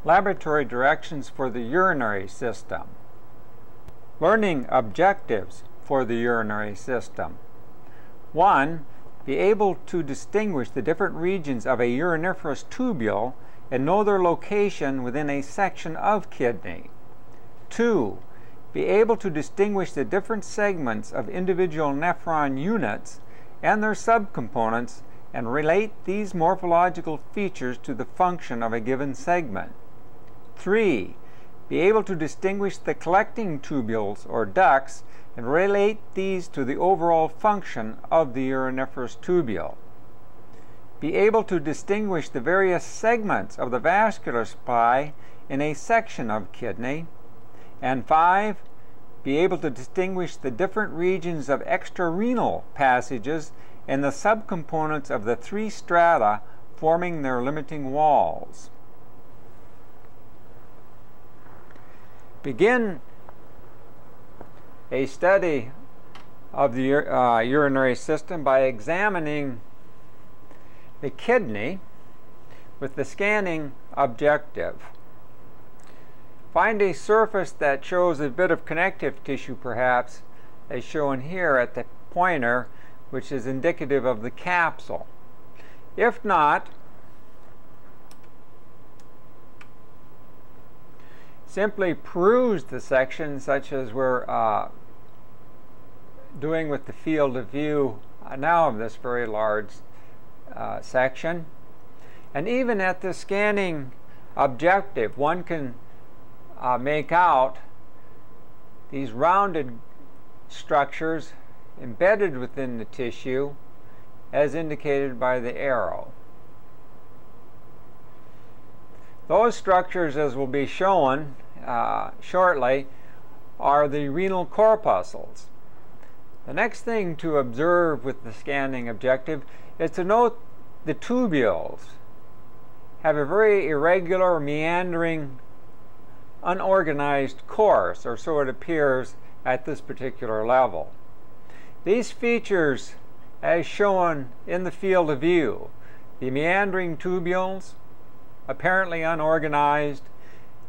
Laboratory directions for the urinary system. Learning objectives for the urinary system. 1. Be able to distinguish the different regions of a uriniferous tubule and know their location within a section of kidney. 2. Be able to distinguish the different segments of individual nephron units and their subcomponents and relate these morphological features to the function of a given segment. 3. Be able to distinguish the collecting tubules or ducts and relate these to the overall function of the uriniferous tubule. Be able to distinguish the various segments of the vascular supply in a section of kidney. And 5. Be able to distinguish the different regions of extrarenal passages and the subcomponents of the three strata forming their limiting walls. Begin a study of the urinary system by examining the kidney with the scanning objective. Find a surface that shows a bit of connective tissue, perhaps, as shown here at the pointer, which is indicative of the capsule. If not, simply peruse the section, such as we're doing with the field of view now of this very large section. And even at the scanning objective, one can make out these rounded structures embedded within the tissue as indicated by the arrow. Those structures, as will be shown shortly, are the renal corpuscles. The next thing to observe with the scanning objective is to note the tubules have a very irregular, meandering, unorganized course, or so it appears at this particular level. These features, as shown in the field of view, the meandering tubules, apparently unorganized,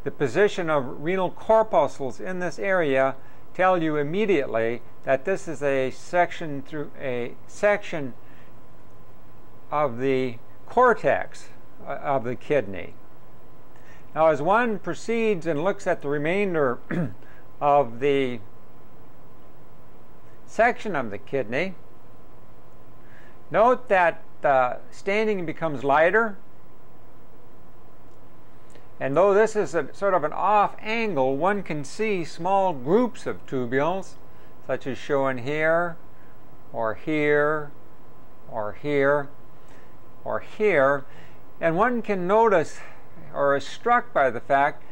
the position of renal corpuscles in this area, tell you immediately that this is a section of the cortex of the kidney. Now, as one proceeds and looks at the remainder of the section of the kidney, note that staining becomes lighter. And though this is sort of an off angle, one can see small groups of tubules, such as shown here, or here, or here, or here. And one can notice, or is struck by the fact,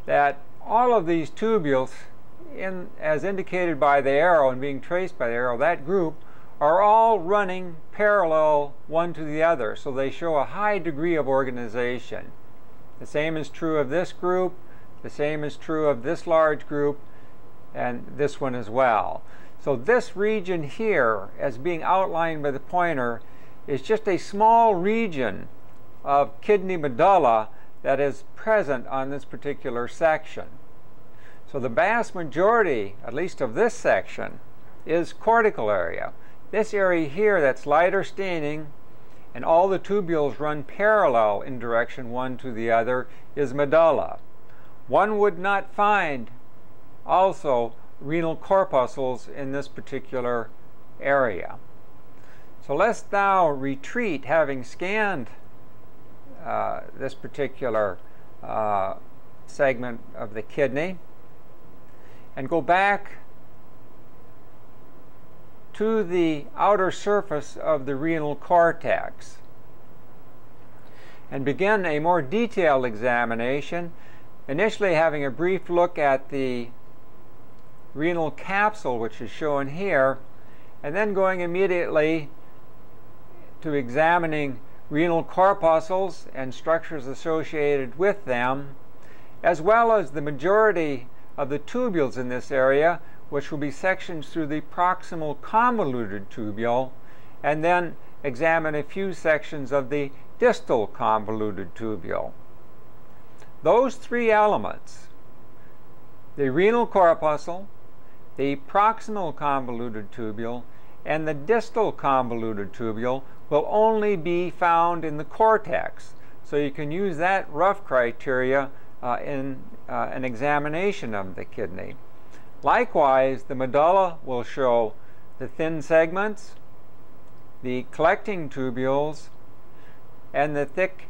that all of these tubules, as indicated by the arrow and being traced by the arrow, that group, are all running parallel one to the other. So they show a high degree of organization. The same is true of this group, the same is true of this large group, and this one as well. So this region here, as being outlined by the pointer, is just a small region of kidney medulla that is present on this particular section. So the vast majority, at least of this section, is cortical area. This area here that's lighter staining, and all the tubules run parallel in direction one to the other, is medulla. One would not find also renal corpuscles in this particular area. So let's now retreat, having scanned this particular segment of the kidney, and go back to the outer surface of the renal cortex and begin a more detailed examination, initially having a brief look at the renal capsule, which is shown here, and then going immediately to examining renal corpuscles and structures associated with them, as well as the majority of the tubules in this area, which will be sections through the proximal convoluted tubule, and then examine a few sections of the distal convoluted tubule. those three elements, the renal corpuscle, the proximal convoluted tubule, and the distal convoluted tubule, will only be found in the cortex. So you can use that rough criteria in an examination of the kidney. Likewise, the medulla will show the thin segments, the collecting tubules, and the thick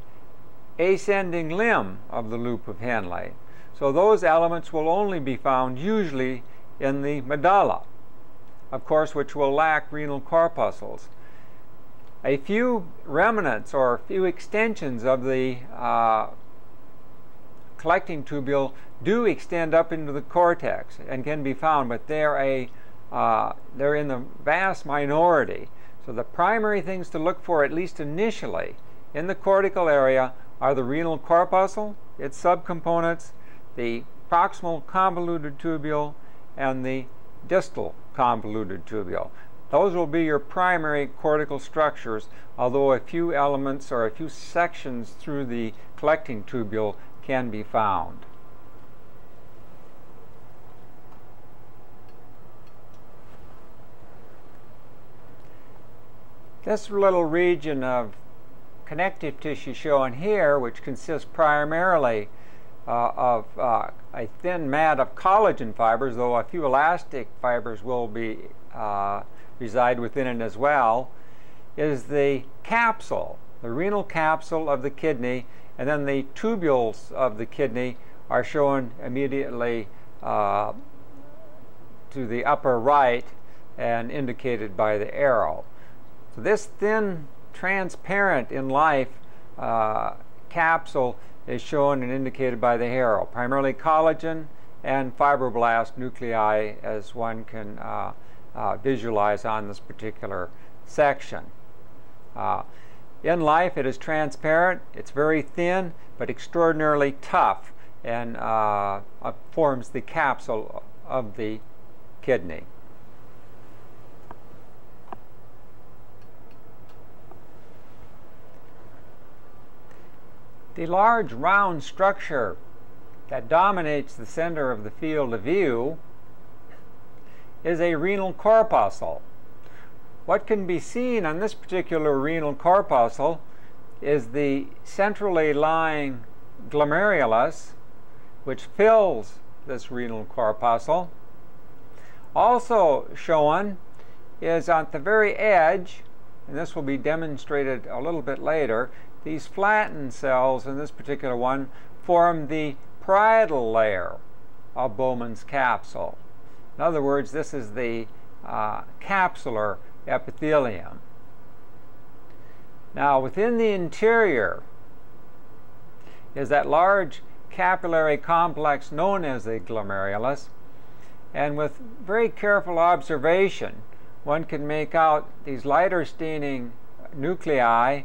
ascending limb of the loop of Henle. So those elements will only be found usually in the medulla, of course, which will lack renal corpuscles. A few remnants or a few extensions of the collecting tubule do extend up into the cortex and can be found, but they're in the vast minority. So the primary things to look for, at least initially, in the cortical area are the renal corpuscle, its subcomponents, the proximal convoluted tubule, and the distal convoluted tubule. Those will be your primary cortical structures, although a few elements or a few sections through the collecting tubule can be found. This little region of connective tissue shown here, which consists primarily of a thin mat of collagen fibers, though a few elastic fibers will be reside within it as well, is the capsule, the renal capsule of the kidney, and then the tubules of the kidney are shown immediately to the upper right and indicated by the arrow. So this thin, transparent in life capsule is shown and indicated by the arrow, primarily collagen and fibroblast nuclei, as one can visualize on this particular section. In life, it is transparent, it's very thin, but extraordinarily tough, and forms the capsule of the kidney. The large round structure that dominates the center of the field of view is a renal corpuscle. What can be seen on this particular renal corpuscle is the centrally lying glomerulus, which fills this renal corpuscle. Also shown is at the very edge, and this will be demonstrated a little bit later, these flattened cells in this particular one form the parietal layer of Bowman's capsule. In other words, this is the capsular epithelium. Now, within the interior is that large capillary complex known as the glomerulus, and with very careful observation, one can make out these lighter staining nuclei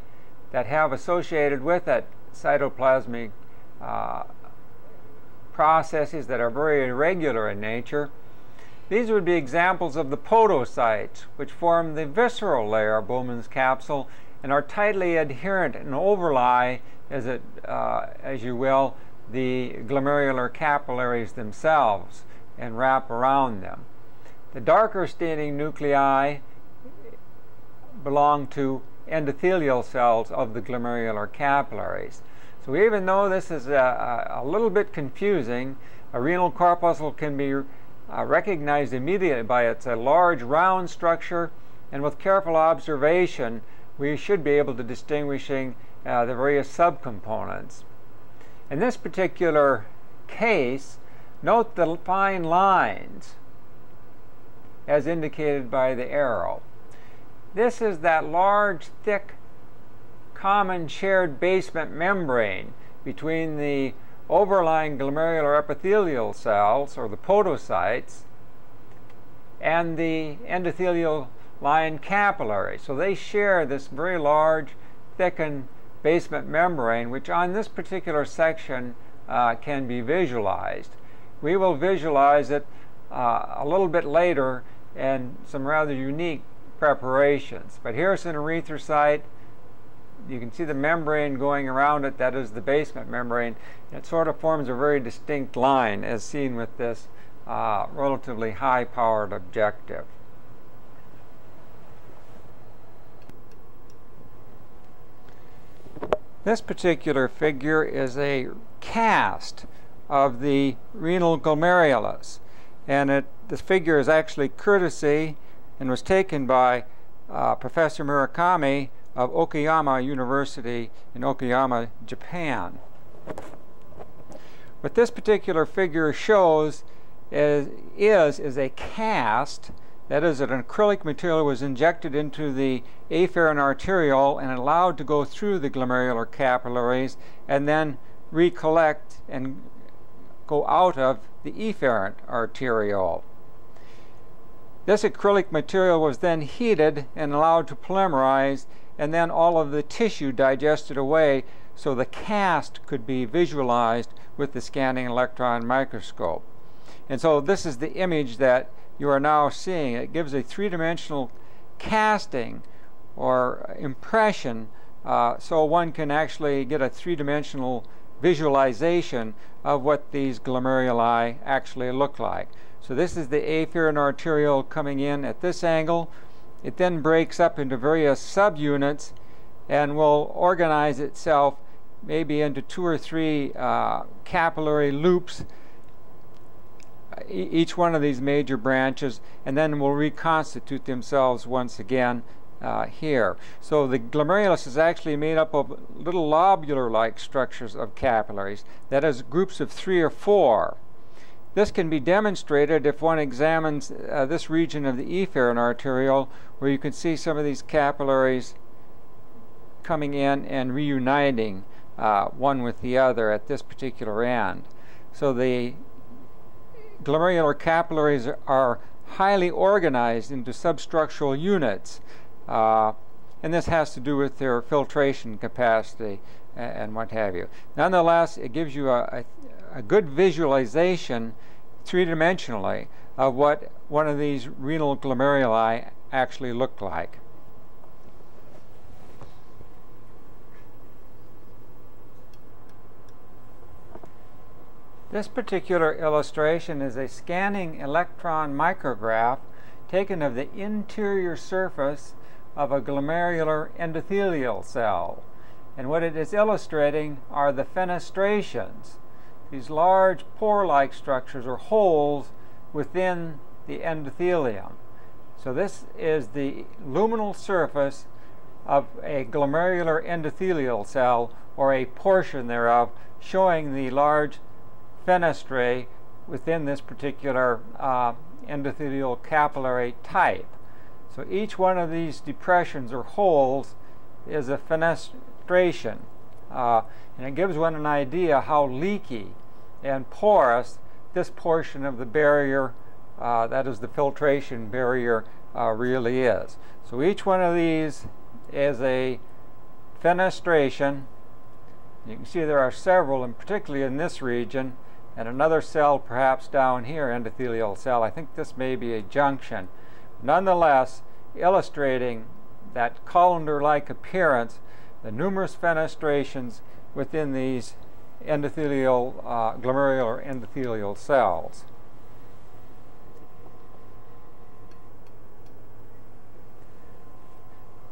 that have associated with it cytoplasmic processes that are very irregular in nature. These would be examples of the podocytes, which form the visceral layer of Bowman's capsule and are tightly adherent and overlie, as you will, the glomerular capillaries themselves and wrap around them. The darker staining nuclei belong to endothelial cells of the glomerular capillaries. So even though this is a little bit confusing, a renal corpuscle can be recognized immediately by its large round structure, and with careful observation we should be able to distinguishing the various subcomponents. In this particular case, note the fine lines as indicated by the arrow. This is that large, thick, common shared basement membrane between the overlying glomerular epithelial cells, or the podocytes, and the endothelial line capillary. So they share this very large, thickened basement membrane, which on this particular section can be visualized. We will visualize it a little bit later in some rather unique preparations. But here's an erythrocyte you can see the membrane going around it. That is the basement membrane. It sort of forms a very distinct line as seen with this relatively high-powered objective. This particular figure is a cast of the renal glomerulus, and this figure is actually courtesy and was taken by Professor Murakami of Okayama University in Okayama, Japan. What this particular figure shows is a cast. That is, an acrylic material was injected into the afferent arteriole and allowed to go through the glomerular capillaries and then recollect and go out of the efferent arteriole. This acrylic material was then heated and allowed to polymerize, and then all of the tissue digested away so the cast could be visualized with the scanning electron microscope. And so this is the image that you are now seeing. It gives a three-dimensional casting or impression, so one can actually get a three-dimensional visualization of what these glomeruli actually look like. So this is the afferent arteriole coming in at this angle. It then breaks up into various subunits and will organize itself maybe into 2 or 3 capillary loops, each one of these major branches, and then will reconstitute themselves once again here. So the glomerulus is actually made up of little lobular-like structures of capillaries, that is, groups of 3 or 4. This can be demonstrated if one examines this region of the efferent arteriole, where you can see some of these capillaries coming in and reuniting one with the other at this particular end. So the glomerular capillaries are highly organized into substructural units, and this has to do with their filtration capacity and what have you. Nonetheless, it gives you a good visualization three-dimensionally of what one of these renal glomeruli actually look like. This particular illustration is a scanning electron micrograph taken of the interior surface of a glomerular endothelial cell. And what it is illustrating are the fenestrations, these large pore-like structures or holes within the endothelium. So this is the luminal surface of a glomerular endothelial cell, or a portion thereof, showing the large fenestrae within this particular endothelial capillary type. So each one of these depressions or holes is a fenestration, and it gives one an idea how leaky and porous this portion of the barrier, that is the filtration barrier, really is. So each one of these is a fenestration. You can see there are several, and particularly in this region, and another cell perhaps down here, endothelial cell. I think this may be a junction. Nonetheless, illustrating that colander-like appearance, the numerous fenestrations within these endothelial, glomerular endothelial cells.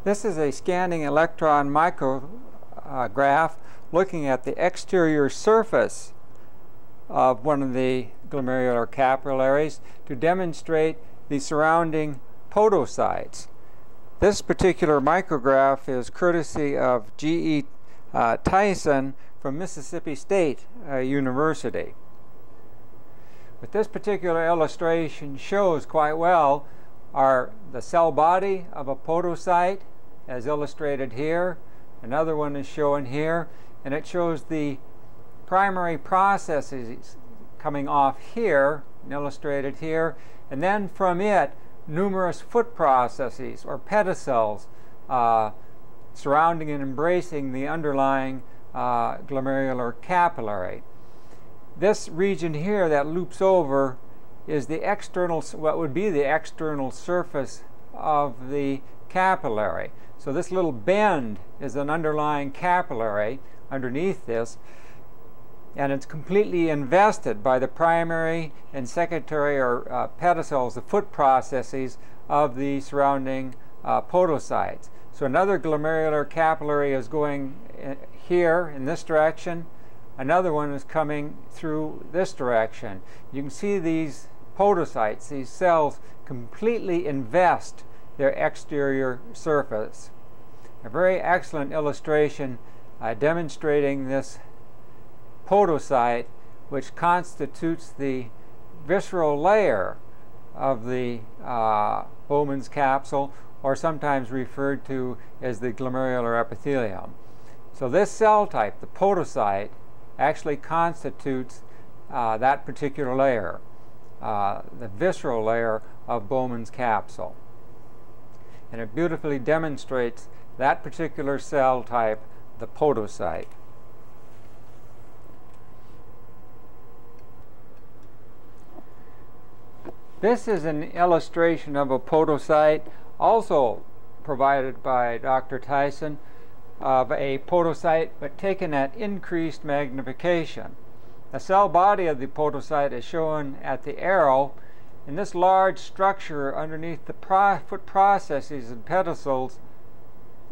This is a scanning electron micrograph looking at the exterior surface of one of the glomerular capillaries to demonstrate the surrounding podocytes. This particular micrograph is courtesy of G.E. Tyson from Mississippi State University. What this particular illustration shows quite well are the cell body of a podocyte, as illustrated here. Another one is shown here, and it shows the primary processes coming off here, and illustrated here, and then from it numerous foot processes or pedicels surrounding and embracing the underlying glomerular capillary. This region here that loops over is the external, what would be the external surface of the capillary. So this little bend is an underlying capillary underneath this, and it's completely invested by the primary and secondary or pedicels, the foot processes of the surrounding podocytes. So another glomerular capillary is going here in this direction. Another one is coming through this direction. You can see these podocytes, these cells, completely invest their exterior surface. A very excellent illustration demonstrating this podocyte, which constitutes the visceral layer of the Bowman's capsule, or sometimes referred to as the glomerular epithelium. So this cell type, the podocyte, actually constitutes that particular layer, the visceral layer of Bowman's capsule. And it beautifully demonstrates that particular cell type, the podocyte. This is an illustration of a podocyte, also provided by Dr. Tyson, of a podocyte, but taken at increased magnification. The cell body of the podocyte is shown at the arrow, and this large structure underneath the foot processes and pedicels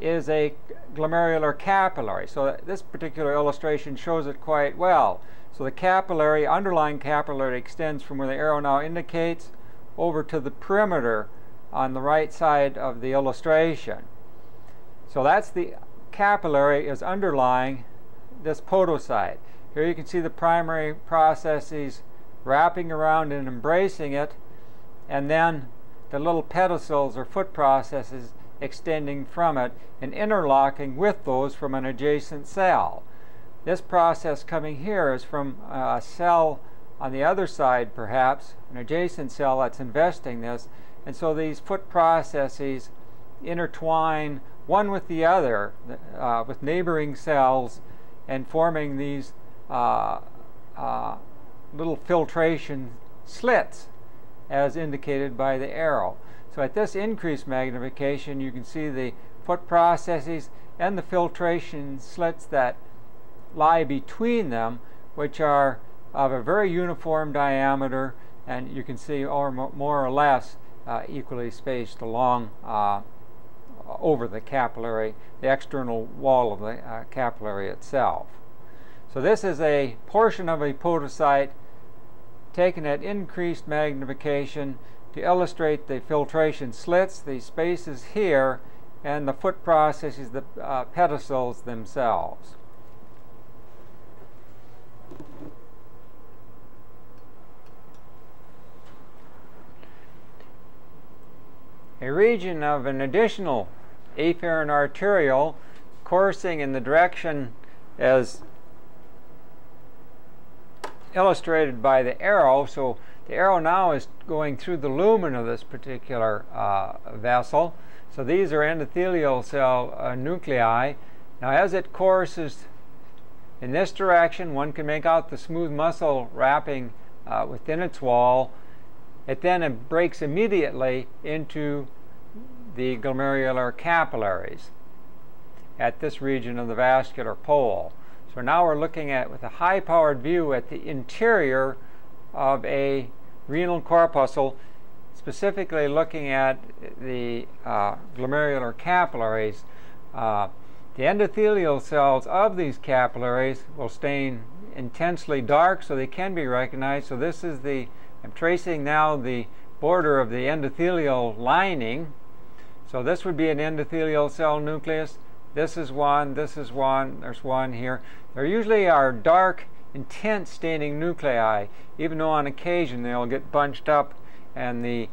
is a glomerular capillary. So this particular illustration shows it quite well. So the capillary, underlying capillary, extends from where the arrow now indicates over to the perimeter on the right side of the illustration. So that's the capillary is underlying this podocyte. Here you can see the primary processes wrapping around and embracing it, and then the little pedicels or foot processes extending from it and interlocking with those from an adjacent cell. This process coming here is from a cell on the other side, perhaps, an adjacent cell that's investing this, and so these foot processes intertwine one with the other, with neighboring cells, and forming these little filtration slits as indicated by the arrow. So at this increased magnification, you can see the foot processes and the filtration slits that lie between them, which are of a very uniform diameter, and you can see more or less equally spaced along over the capillary, the external wall of the capillary itself. So this is a portion of a podocyte taken at increased magnification to illustrate the filtration slits, the spaces here, and the foot processes, the pedicels themselves. A region of an additional afferent arteriole coursing in the direction as illustrated by the arrow. So the arrow now is going through the lumen of this particular vessel. So these are endothelial cell nuclei. Now as it courses in this direction, one can make out the smooth muscle wrapping within its wall. It then breaks immediately into the glomerular capillaries at this region of the vascular pole. So now we're looking at, with a high-powered view, at the interior of a renal corpuscle, specifically looking at the glomerular capillaries. The endothelial cells of these capillaries will stain intensely dark, so they can be recognized. So this is the, I'm tracing now the border of the endothelial lining. So this would be an endothelial cell nucleus. This is one, there's one here. There usually are dark, intense staining nuclei, even though on occasion they'll get bunched up and the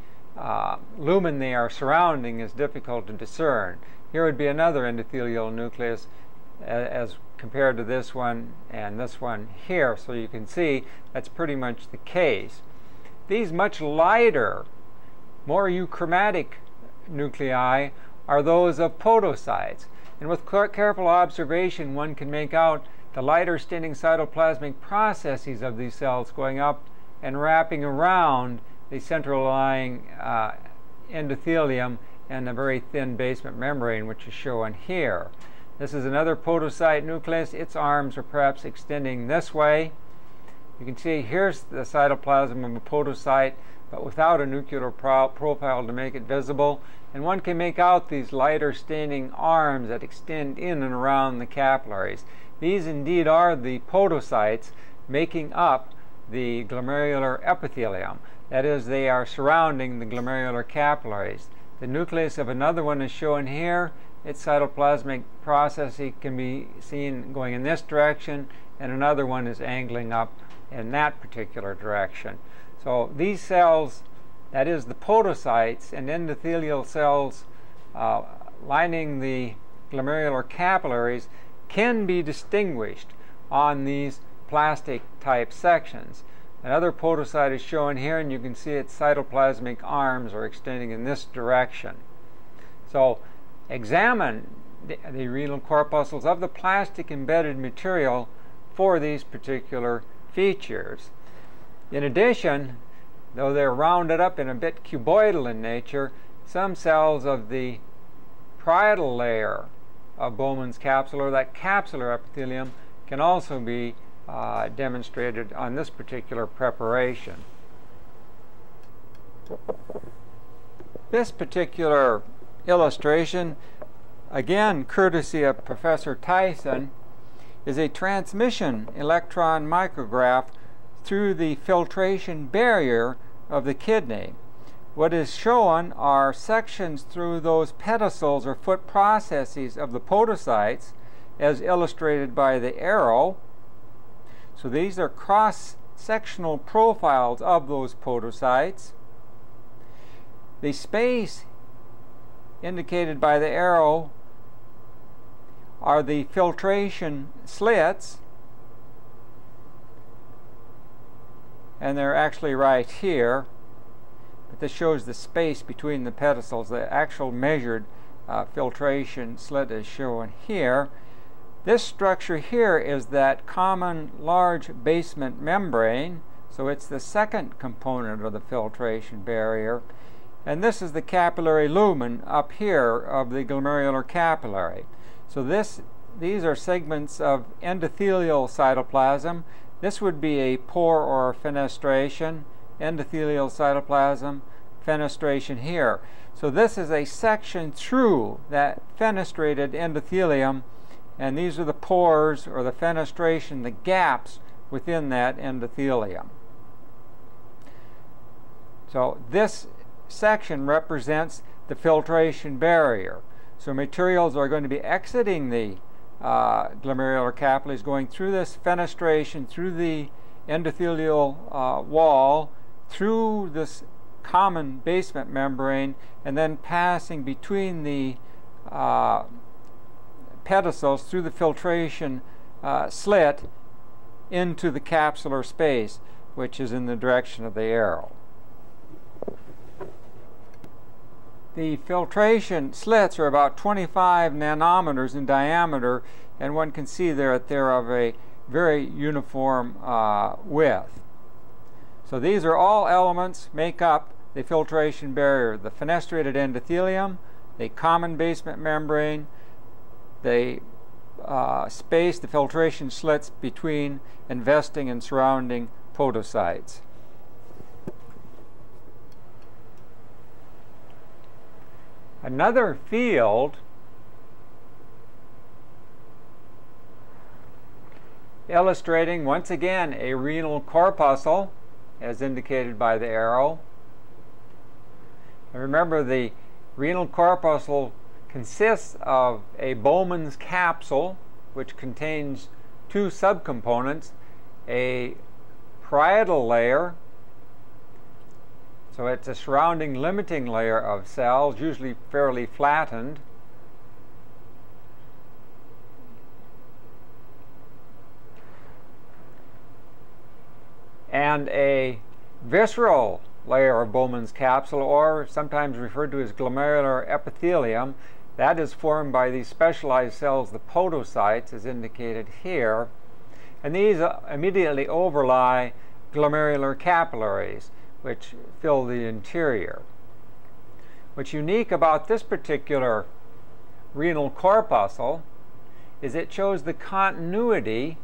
lumen they are surrounding is difficult to discern. Here would be another endothelial nucleus as compared to this one and this one here. So you can see that's pretty much the case. These much lighter, more euchromatic nuclei are those of podocytes. And with careful observation, one can make out the lighter staining cytoplasmic processes of these cells going up and wrapping around the central lying endothelium and a very thin basement membrane, which is shown here. This is another podocyte nucleus. Its arms are perhaps extending this way. You can see here's the cytoplasm of a podocyte, but without a nuclear profile to make it visible. And one can make out these lighter staining arms that extend in and around the capillaries. These indeed are the podocytes making up the glomerular epithelium. That is, they are surrounding the glomerular capillaries. The nucleus of another one is shown here. Its cytoplasmic processing can be seen going in this direction, and another one is angling up in that particular direction. So these cells, that is the podocytes and endothelial cells lining the glomerular capillaries, can be distinguished on these plastic type sections. Another podocyte is shown here, and you can see its cytoplasmic arms are extending in this direction. So examine the renal corpuscles of the plastic embedded material for these particular features. In addition, though they're rounded up and a bit cuboidal in nature, some cells of the parietal layer of Bowman's capsule, or that capsular epithelium, can also be demonstrated on this particular preparation. This particular illustration, again courtesy of Professor Tyson, is a transmission electron micrograph through the filtration barrier of the kidney. What is shown are sections through those pedicels or foot processes of the podocytes, as illustrated by the arrow. So these are cross-sectional profiles of those podocytes. The space indicated by the arrow are the filtration slits, and they're actually right here, but this shows the space between the pedicels. The actual measured filtration slit is shown here. This structure here is that common large basement membrane, so it's the second component of the filtration barrier. And this is the capillary lumen up here of the glomerular capillary. So these are segments of endothelial cytoplasm. This would be a pore or fenestration, endothelial cytoplasm, fenestration here. So this is a section through that fenestrated endothelium, and these are the pores or the fenestration, the gaps within that endothelium. So this section represents the filtration barrier. So materials are going to be exiting the glomerular capillaries, going through this fenestration, through the endothelial wall, through this common basement membrane, and then passing between the pedicels through the filtration slit into the capsular space, which is in the direction of the arrow. The filtration slits are about 25 nanometers in diameter, and one can see there that they're of a very uniform width. So these are all elements make up the filtration barrier: the fenestrated endothelium, the common basement membrane, the space, the filtration slits between investing and surrounding podocytes. Another field illustrating once again a renal corpuscle, as indicated by the arrow. And remember, the renal corpuscle consists of a Bowman's capsule, which contains two subcomponents: a parietal layer, so it's a surrounding limiting layer of cells, usually fairly flattened, and a visceral layer of Bowman's capsule, or sometimes referred to as glomerular epithelium. That is formed by these specialized cells, the podocytes, as indicated here. And these immediately overlie glomerular capillaries, which fill the interior. What's unique about this particular renal corpuscle is it shows the continuity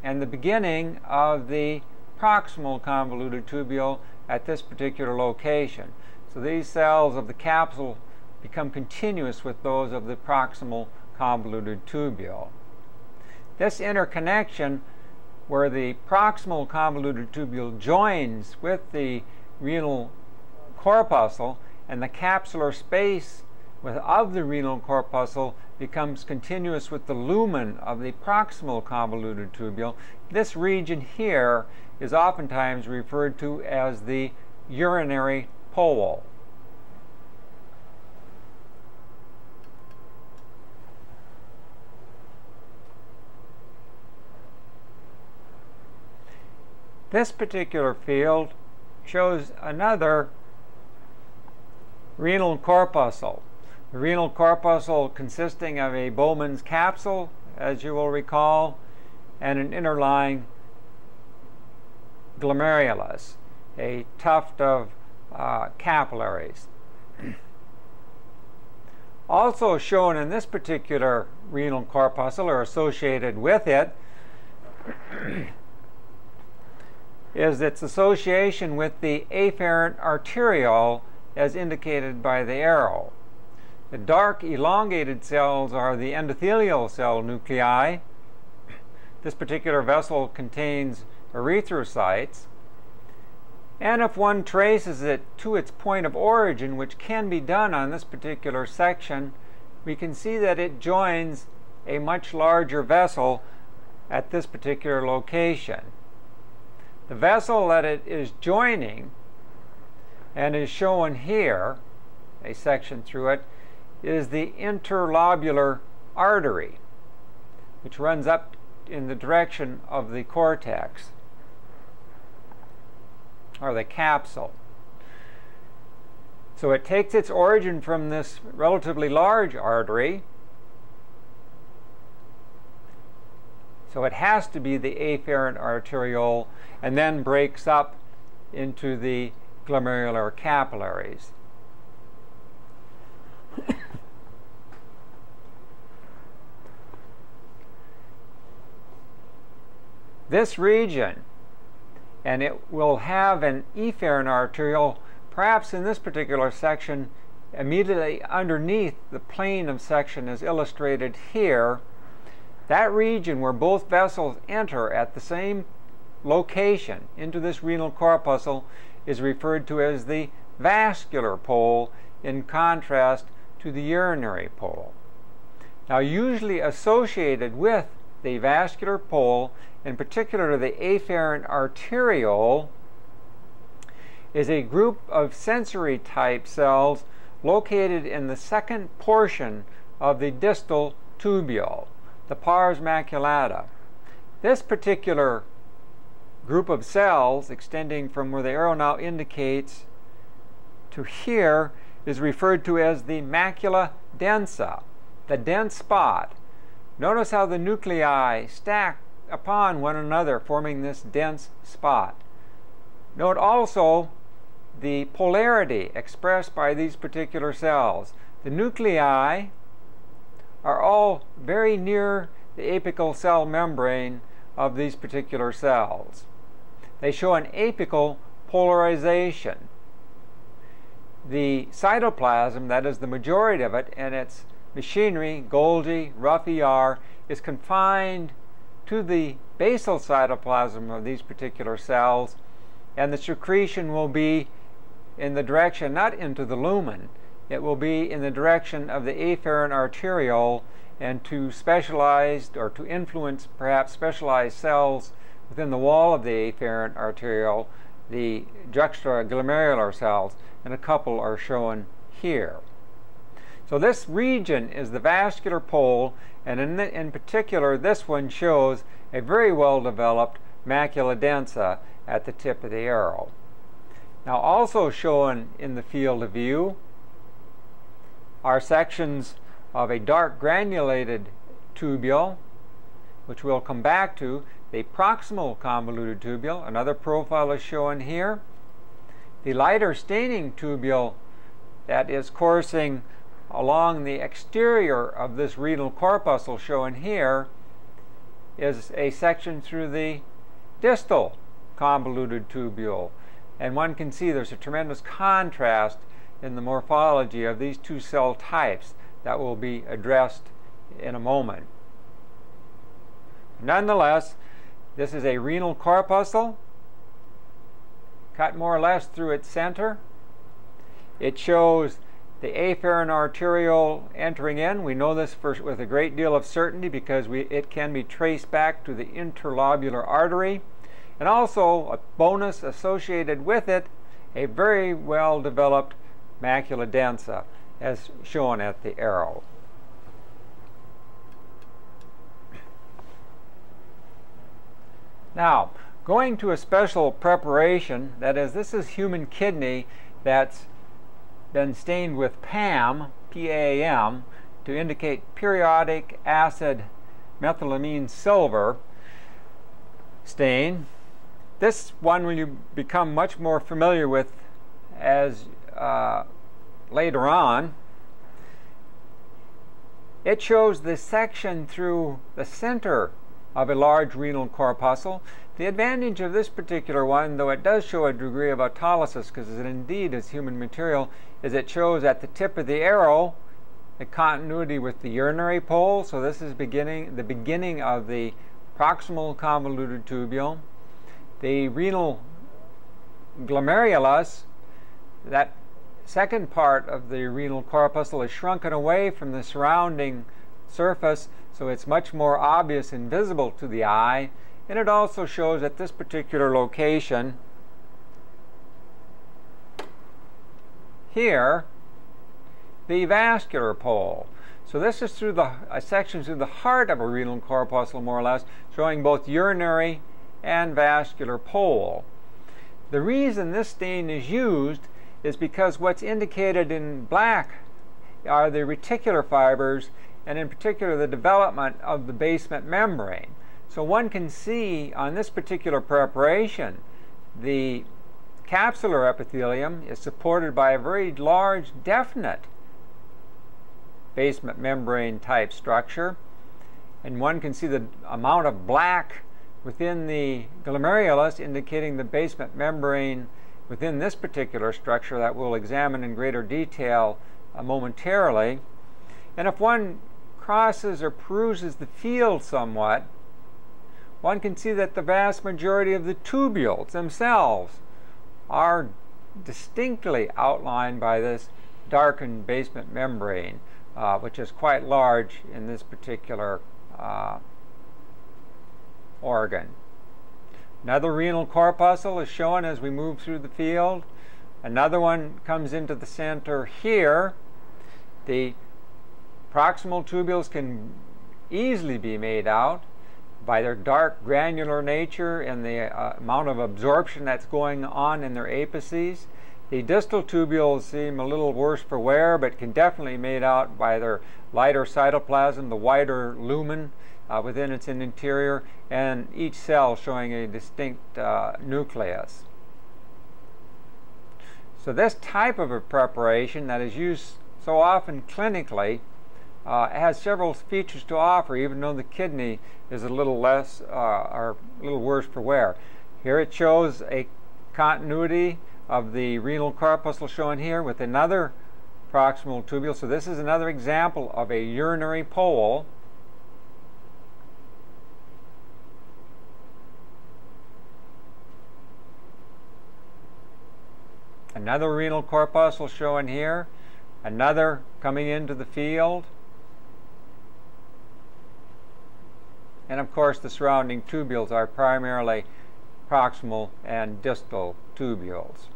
and the beginning of the proximal convoluted tubule at this particular location. So these cells of the capsule become continuous with those of the proximal convoluted tubule. This interconnection, where the proximal convoluted tubule joins with the renal corpuscle and the capsular space of the renal corpuscle becomes continuous with the lumen of the proximal convoluted tubule, this region here is oftentimes referred to as the urinary pole. This particular field shows another renal corpuscle. The renal corpuscle consisting of a Bowman's capsule, as you will recall, and an interlying glomerulus, a tuft of capillaries. Also shown in this particular renal corpuscle, or associated with it, is its association with the afferent arteriole as indicated by the arrow. The dark elongated cells are the endothelial cell nuclei. This particular vessel contains erythrocytes, and if one traces it to its point of origin, which can be done on this particular section, we can see that it joins a much larger vessel at this particular location. The vessel that it is joining, and is shown here, a section through it, is the interlobular artery, which runs up in the direction of the cortex, or the capsule. So it takes its origin from this relatively large artery. So it has to be the afferent arteriole, and then breaks up into the glomerular capillaries. This region, and it will have an efferent arteriole, perhaps in this particular section, immediately underneath the plane of section as illustrated here. That region where both vessels enter at the same location into this renal corpuscle is referred to as the vascular pole, in contrast to the urinary pole. Now, usually associated with the vascular pole, in particular the afferent arteriole, is a group of sensory type cells located in the second portion of the distal tubule, the pars maculata. This particular group of cells, extending from where the arrow now indicates to here, is referred to as the macula densa, the dense spot. Notice how the nuclei stack upon one another, forming this dense spot. Note also the polarity expressed by these particular cells. The nuclei are all very near the apical cell membrane of these particular cells. They show an apical polarization. The cytoplasm, that is the majority of it, and its machinery, Golgi, rough ER, is confined to the basal cytoplasm of these particular cells, and the secretion will be in the direction, not into the lumen, it will be in the direction of the afferent arteriole, and to specialized, or to influence perhaps specialized cells within the wall of the afferent arteriole, the juxtaglomerular cells, and a couple are shown here. So this region is the vascular pole, and in particular this one shows a very well developed macula densa at the tip of the arrow. Now, also shown in the field of view are sections of a dark granulated tubule, which we'll come back to, the proximal convoluted tubule. Another profile is shown here. The lighter staining tubule that is coursing along the exterior of this renal corpuscle shown here is a section through the distal convoluted tubule. And one can see there's a tremendous contrast in the morphology of these two cell types that will be addressed in a moment. Nonetheless, this is a renal corpuscle cut more or less through its center. It shows the afferent arteriole entering in. We know this with a great deal of certainty because it can be traced back to the interlobular artery. And also, a bonus associated with it, a very well developed macula densa, as shown at the arrow. Now, going to a special preparation, that is, this is human kidney that's been stained with PAM, P-A-M, to indicate periodic acid methylamine silver stain. This one will you become much more familiar with as later on. It shows the section through the center of a large renal corpuscle. The advantage of this particular one, though it does show a degree of autolysis, because it indeed is human material, is it shows at the tip of the arrow a continuity with the urinary pole. So this is the beginning of the proximal convoluted tubule. The renal glomerulus, that second part of the renal corpuscle, is shrunken away from the surrounding surface, so it's much more obvious and visible to the eye. And it also shows at this particular location here the vascular pole. So this is through a section through the heart of a renal corpuscle, more or less, showing both urinary and vascular pole. The reason this stain is used is because what's indicated in black are the reticular fibers, and in particular the development of the basement membrane. So one can see on this particular preparation the capsular epithelium is supported by a very large definite basement membrane type structure, and one can see the amount of black within the glomerulus indicating the basement membrane within this particular structure that we'll examine in greater detail momentarily. And if one crosses or peruses the field somewhat, one can see that the vast majority of the tubules themselves are distinctly outlined by this darkened basement membrane, which is quite large in this particular organ. Another renal corpuscle is shown as we move through the field. Another one comes into the center here. The proximal tubules can easily be made out by their dark granular nature and the amount of absorption that's going on in their apices. The distal tubules seem a little worse for wear, but can definitely be made out by their lighter cytoplasm, the wider lumen within its interior, and each cell showing a distinct nucleus. So this type of a preparation that is used so often clinically has several features to offer, even though the kidney is a little less or a little worse for wear. Here it shows a continuity of the renal corpuscle shown here with another proximal tubule. So this is another example of a urinary pole. Another renal corpuscle shown here, another coming into the field, and of course the surrounding tubules are primarily proximal and distal tubules.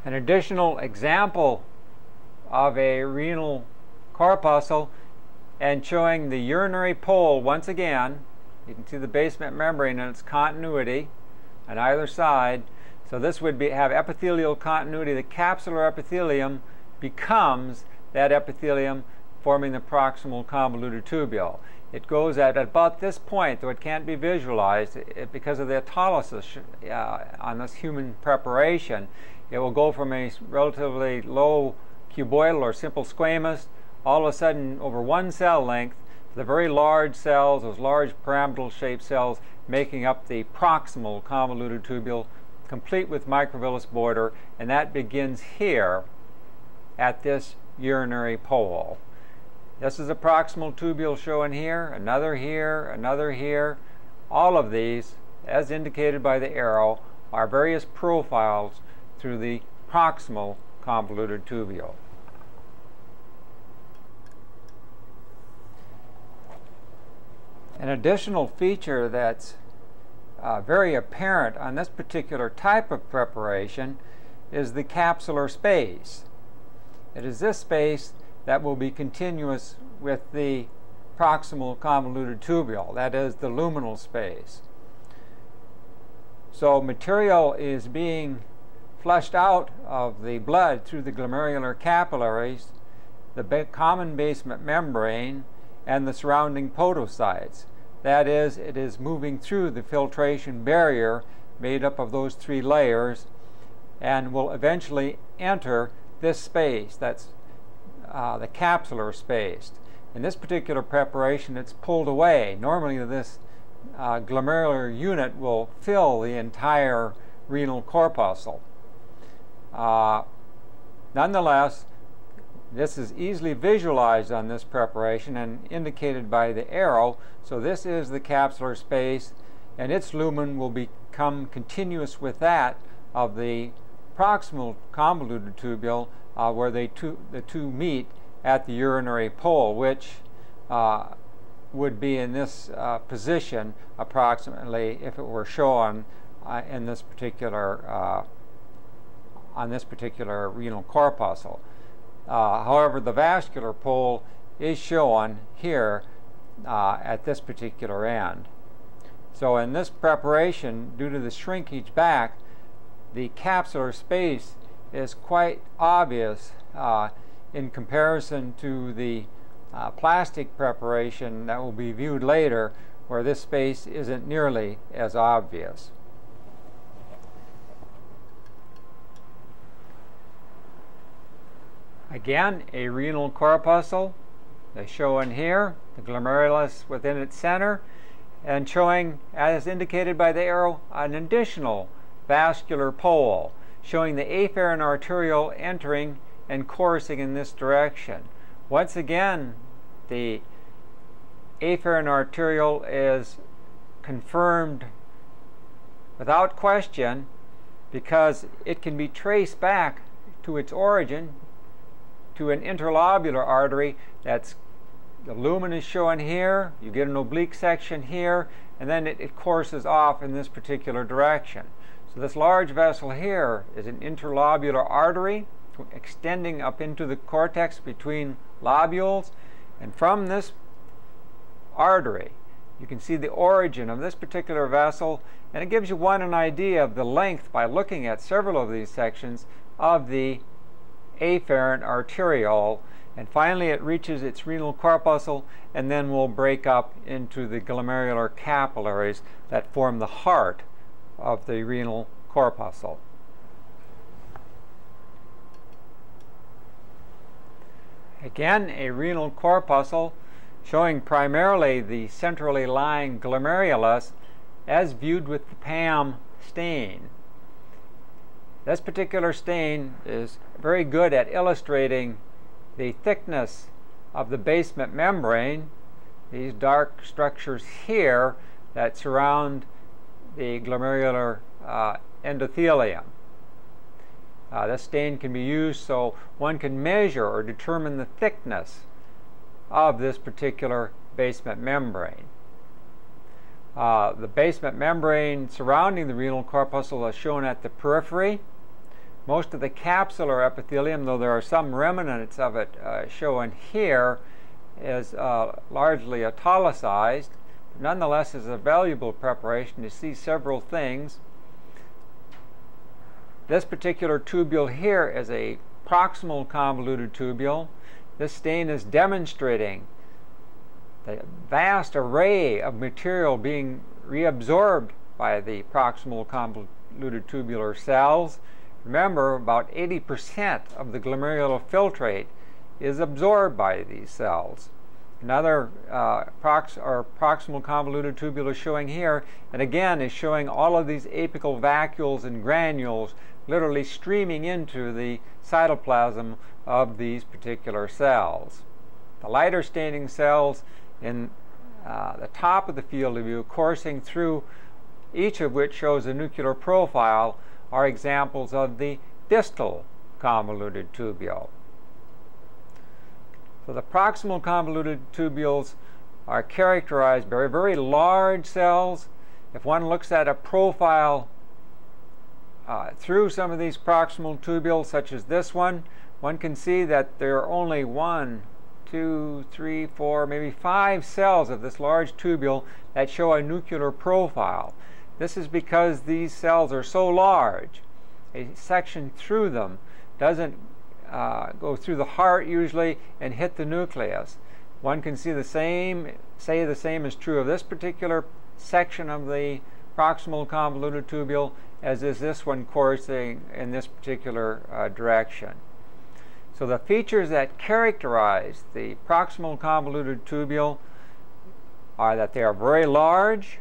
An additional example of a renal corpuscle and showing the urinary pole once again. You can see the basement membrane and its continuity on either side. So this would have epithelial continuity. The capsular epithelium becomes that epithelium forming the proximal convoluted tubule. it goes at about this point, though it can't be visualized because of the autolysis on this human preparation. It will go from a relatively low cuboidal or simple squamous, all of a sudden over one cell length, to the very large cells, those large pyramidal shaped cells making up the proximal convoluted tubule, complete with microvillus border, and that begins here at this urinary pole. This is a proximal tubule shown here, another here, another here. All of these, as indicated by the arrow, are various profiles through the proximal convoluted tubule. An additional feature that's very apparent on this particular type of preparation is the capsular space. It is this space that will be continuous with the proximal convoluted tubule, that is the luminal space. So material is being flushed out of the blood through the glomerular capillaries, the common basement membrane, and the surrounding podocytes. That is, it is moving through the filtration barrier made up of those three layers and will eventually enter this space, that's the capsular space. In this particular preparation, it's pulled away. Normally this glomerular unit will fill the entire renal corpuscle. Nonetheless, this is easily visualized on this preparation and indicated by the arrow. So this is the capsular space, and its lumen will become continuous with that of the proximal convoluted tubule, where the two meet at the urinary pole, which would be in this position approximately if it were shown in this particular on this particular renal corpuscle. However, the vascular pole is shown here at this particular end. So in this preparation, due to the shrinkage back, the capsular space is quite obvious in comparison to the plastic preparation that will be viewed later, where this space isn't nearly as obvious. Again, a renal corpuscle, as shown here, the glomerulus within its center, and showing, as indicated by the arrow, an additional vascular pole, showing the afferent arteriole entering and coursing in this direction. Once again, the afferent arteriole is confirmed without question because it can be traced back to its origin, to an interlobular artery. That's the lumen is shown here, you get an oblique section here, and then it courses off in this particular direction. So this large vessel here is an interlobular artery extending up into the cortex between lobules, and from this artery you can see the origin of this particular vessel, and it gives you an idea of the length by looking at several of these sections of the afferent arteriole, and finally it reaches its renal corpuscle and then will break up into the glomerular capillaries that form the heart of the renal corpuscle. Again, a renal corpuscle showing primarily the centrally lying glomerulus as viewed with the PAM stain. This particular stain is very good at illustrating the thickness of the basement membrane, these dark structures here that surround the glomerular endothelium. This stain can be used so one can measure or determine the thickness of this particular basement membrane. The basement membrane surrounding the renal corpuscle is shown at the periphery. Most of the capsular epithelium, though there are some remnants of it shown here, is largely autolyzed. Nonetheless, is a valuable preparation to see several things. This particular tubule here is a proximal convoluted tubule. This stain is demonstrating the vast array of material being reabsorbed by the proximal convoluted tubular cells. Remember, about 80% of the glomerular filtrate is absorbed by these cells. Another proximal convoluted tubule showing here, and again is showing all of these apical vacuoles and granules literally streaming into the cytoplasm of these particular cells. The lighter staining cells in the top of the field of view coursing through, each of which shows a nuclear profile, are examples of the distal convoluted tubule. So the proximal convoluted tubules are characterized by very large cells. If one looks at a profile through some of these proximal tubules, such as this one can see that there are only 1, 2, 3, 4, maybe 5 cells of this large tubule that show a nuclear profile. This is because these cells are so large. A section through them doesn't go through the heart usually and hit the nucleus. One can see the same is true of this particular section of the proximal convoluted tubule as is this one coursing in this particular direction. So the features that characterize the proximal convoluted tubule are that they are very large,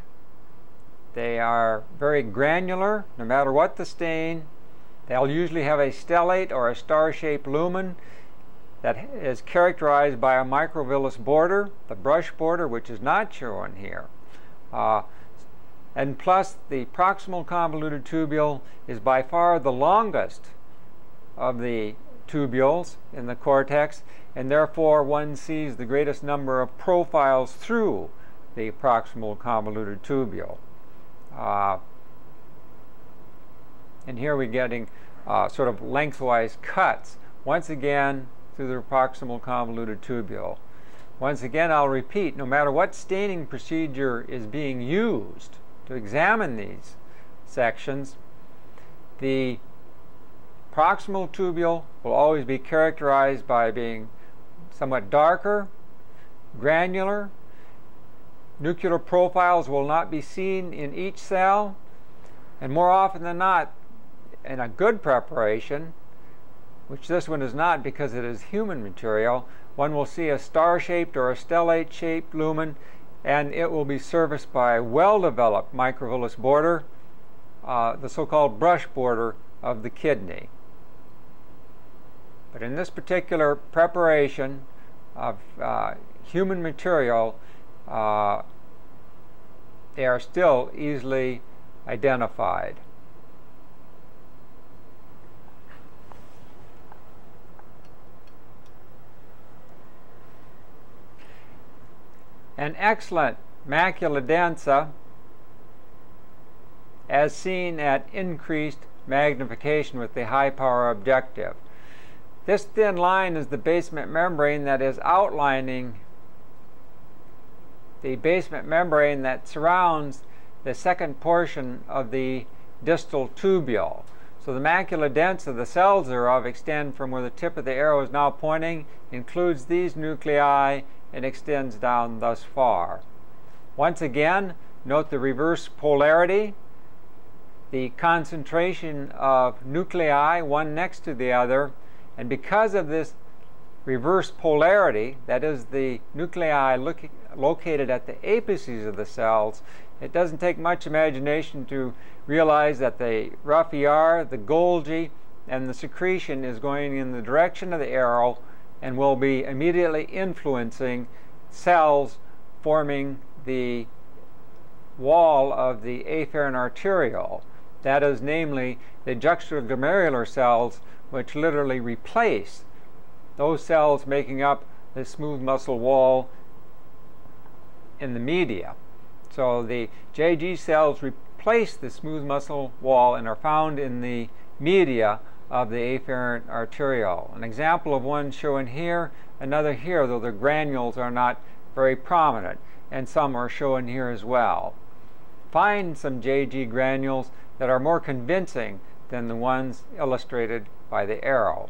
they are very granular, no matter what the stain. They'll usually have a stellate or a star-shaped lumen that is characterized by a microvillous border, the brush border, which is not shown here. And plus, the proximal convoluted tubule is by far the longest of the tubules in the cortex, and therefore one sees the greatest number of profiles through the proximal convoluted tubule. And here we're getting sort of lengthwise cuts, once again, through the proximal convoluted tubule. Once again, I'll repeat, no matter what staining procedure is being used to examine these sections, the proximal tubule will always be characterized by being somewhat darker, granular. Nuclear profiles will not be seen in each cell, and more often than not, in a good preparation, which this one is not because it is human material, one will see a star-shaped or a stellate-shaped lumen, and it will be serviced by a well-developed microvillous border, the so-called brush border of the kidney. But in this particular preparation of human material, they are still easily identified. An excellent macula densa, as seen at increased magnification with the high power objective. This thin line is the basement membrane that is outlining the basement membrane that surrounds the second portion of the distal tubule. So the macula densa, the cells thereof extend from where the tip of the arrow is now pointing, includes these nuclei, and extends down thus far. Once again, note the reverse polarity. The concentration of nuclei, one next to the other, and because of this reverse polarity, that is the nuclei located at the apices of the cells, it doesn't take much imagination to realize that the rough ER, the Golgi, and the secretion is going in the direction of the arrow and will be immediately influencing cells forming the wall of the afferent arteriole. That is, namely, the juxtaglomerular cells, which literally replace those cells making up the smooth muscle wall in the media. So the JG cells replace the smooth muscle wall and are found in the media of the afferent arteriole. An example of one shown here, another here, though the granules are not very prominent, and some are shown here as well. Find some JG granules that are more convincing than the ones illustrated by the arrow.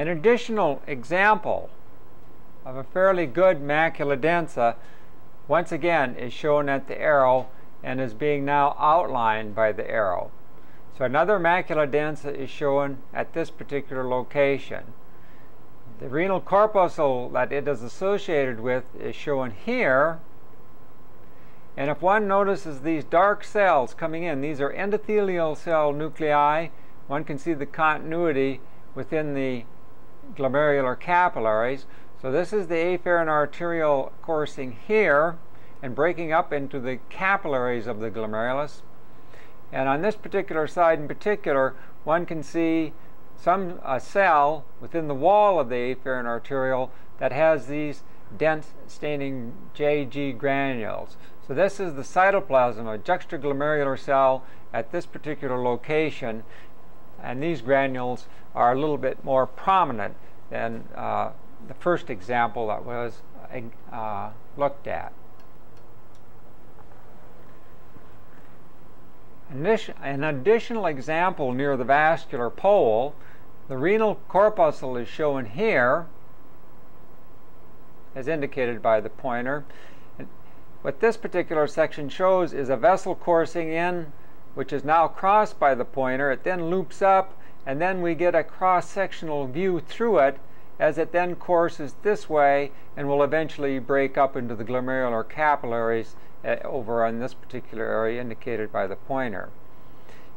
An additional example of a fairly good macula densa, once again, is shown at the arrow and is being now outlined by the arrow. So another macula densa is shown at this particular location. The renal corpuscle that it is associated with is shown here. And if one notices these dark cells coming in, these are endothelial cell nuclei. One can see the continuity within the glomerular capillaries. So this is the afferent arteriole coursing here and breaking up into the capillaries of the glomerulus. And on this particular side in particular, one can see a cell within the wall of the afferent arteriole that has these dense staining JG granules. So this is the cytoplasm, a juxtaglomerular cell at this particular location, and these granules are a little bit more prominent than the first example that was looked at. An additional example near the vascular pole, the renal corpuscle is shown here, as indicated by the pointer. And what this particular section shows is a vessel coursing in, which is now crossed by the pointer. It then loops up, and then we get a cross-sectional view through it as it then courses this way and will eventually break up into the glomerular capillaries over on this particular area indicated by the pointer.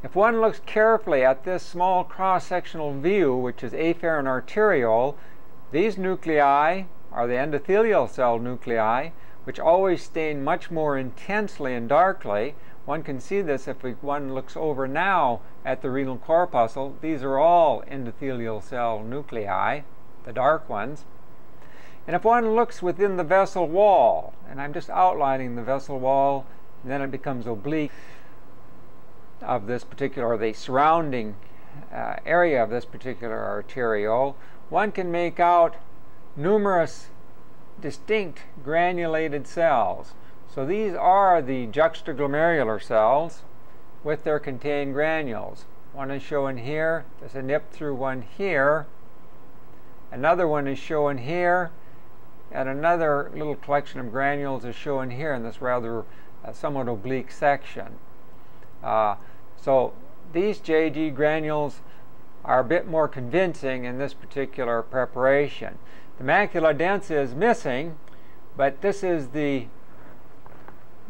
If one looks carefully at this small cross-sectional view, which is afferent arteriole, these nuclei are the endothelial cell nuclei, which always stain much more intensely and darkly. One can see this if one looks over now at the renal corpuscle. These are all endothelial cell nuclei, the dark ones. And if one looks within the vessel wall, and I'm just outlining the vessel wall, and then it becomes oblique of this particular, or the surrounding area of this particular arteriole, one can make out numerous distinct granulated cells. So these are the juxtaglomerular cells with their contained granules. One is shown here. There's a nip through one here. Another one is shown here. And another little collection of granules is shown here in this rather somewhat oblique section. So these JG granules are a bit more convincing in this particular preparation. The macula densa is missing, but this is the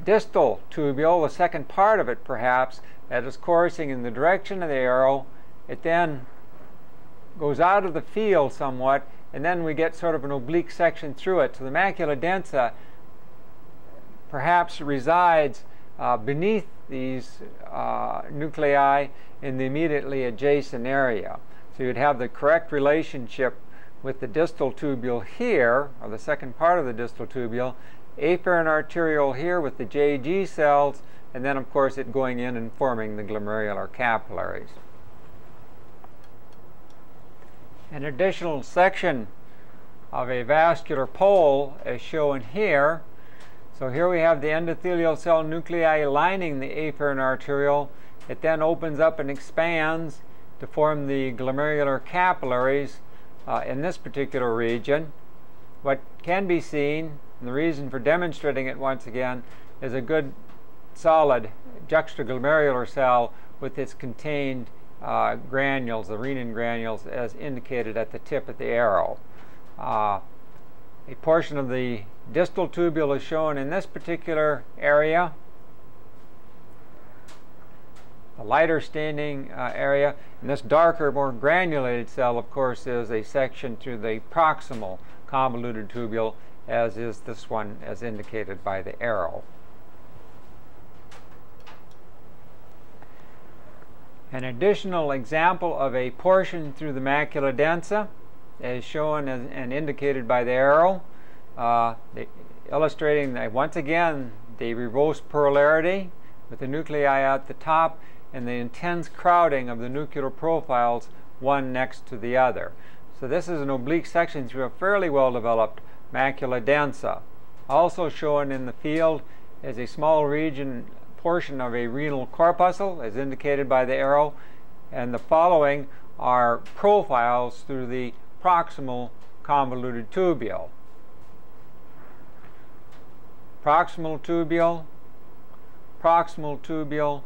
distal tubule, the second part of it perhaps, that is coursing in the direction of the arrow. It then goes out of the field somewhat, and then we get sort of an oblique section through it. So the macula densa perhaps resides beneath these nuclei in the immediately adjacent area. So you'd have the correct relationship with the distal tubule here, or the second part of the distal tubule, afferent arteriole here with the JG cells, and then of course it going in and forming the glomerular capillaries. An additional section of a vascular pole is shown here. So here we have the endothelial cell nuclei lining the afferent arteriole. It then opens up and expands to form the glomerular capillaries in this particular region. What can be seen, and the reason for demonstrating it once again, is a good solid juxtaglomerular cell with its contained granules, the renin granules, as indicated at the tip of the arrow. A portion of the distal tubule is shown in this particular area, a lighter staining area, and this darker, more granulated cell, of course, is a section through the proximal convoluted tubule, as is this one, as indicated by the arrow. An additional example of a portion through the macula densa is shown and indicated by the arrow, illustrating once again the verbose polarity with the nuclei at the top and the intense crowding of the nuclear profiles one next to the other. So this is an oblique section through a fairly well-developed macula densa. Also shown in the field is a small portion of a renal corpuscle, as indicated by the arrow, and the following are profiles through the proximal convoluted tubule. Proximal tubule, proximal tubule,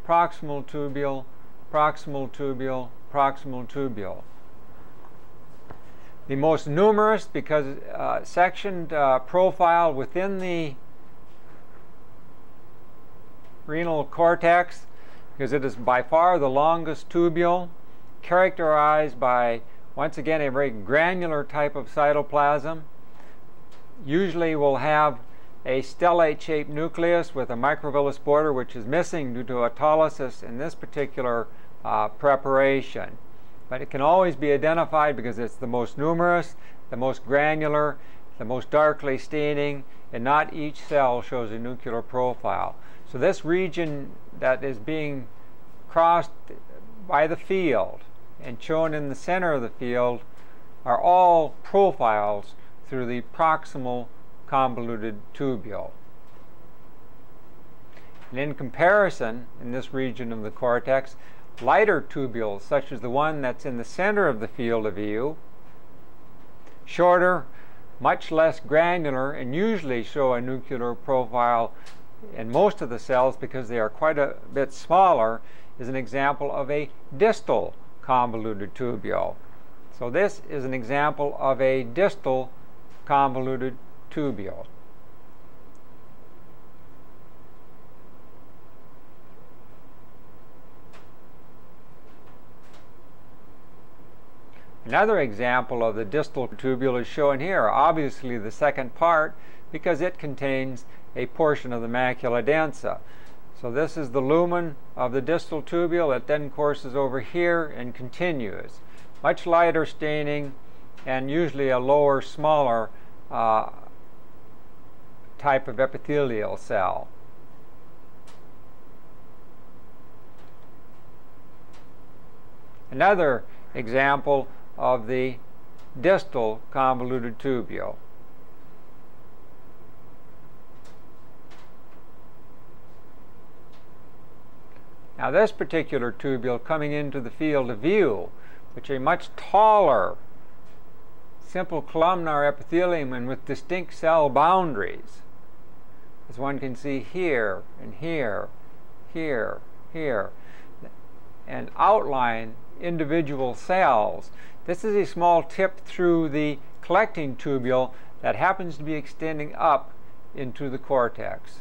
proximal tubule, proximal tubule, proximal tubule. The most numerous, because sectioned profile within the renal cortex, because it is by far the longest tubule, characterized by, once again, a very granular type of cytoplasm. Usually will have a stellate-shaped nucleus with a microvillus border, which is missing due to autolysis in this particular preparation. But it can always be identified because it's the most numerous, the most granular, the most darkly staining, and not each cell shows a nuclear profile. So this region that is being crossed by the field and shown in the center of the field are all profiles through the proximal convoluted tubule. And in comparison, in this region of the cortex, lighter tubules, such as the one that's in the center of the field of view, shorter, much less granular, and usually show a nuclear profile in most of the cells because they are quite a bit smaller, is an example of a distal convoluted tubule. So this is an example of a distal convoluted tubule. Another example of the distal tubule is shown here, obviously the second part, because it contains a portion of the macula densa. So this is the lumen of the distal tubule. It then courses over here and continues. Much lighter staining and usually a lower, smaller type of epithelial cell. Another example of the distal convoluted tubule. Now this particular tubule coming into the field of view, which is a much taller, simple columnar epithelium and with distinct cell boundaries, as one can see here and here, here, here, and outline individual cells. This is a small tip through the collecting tubule that happens to be extending up into the cortex.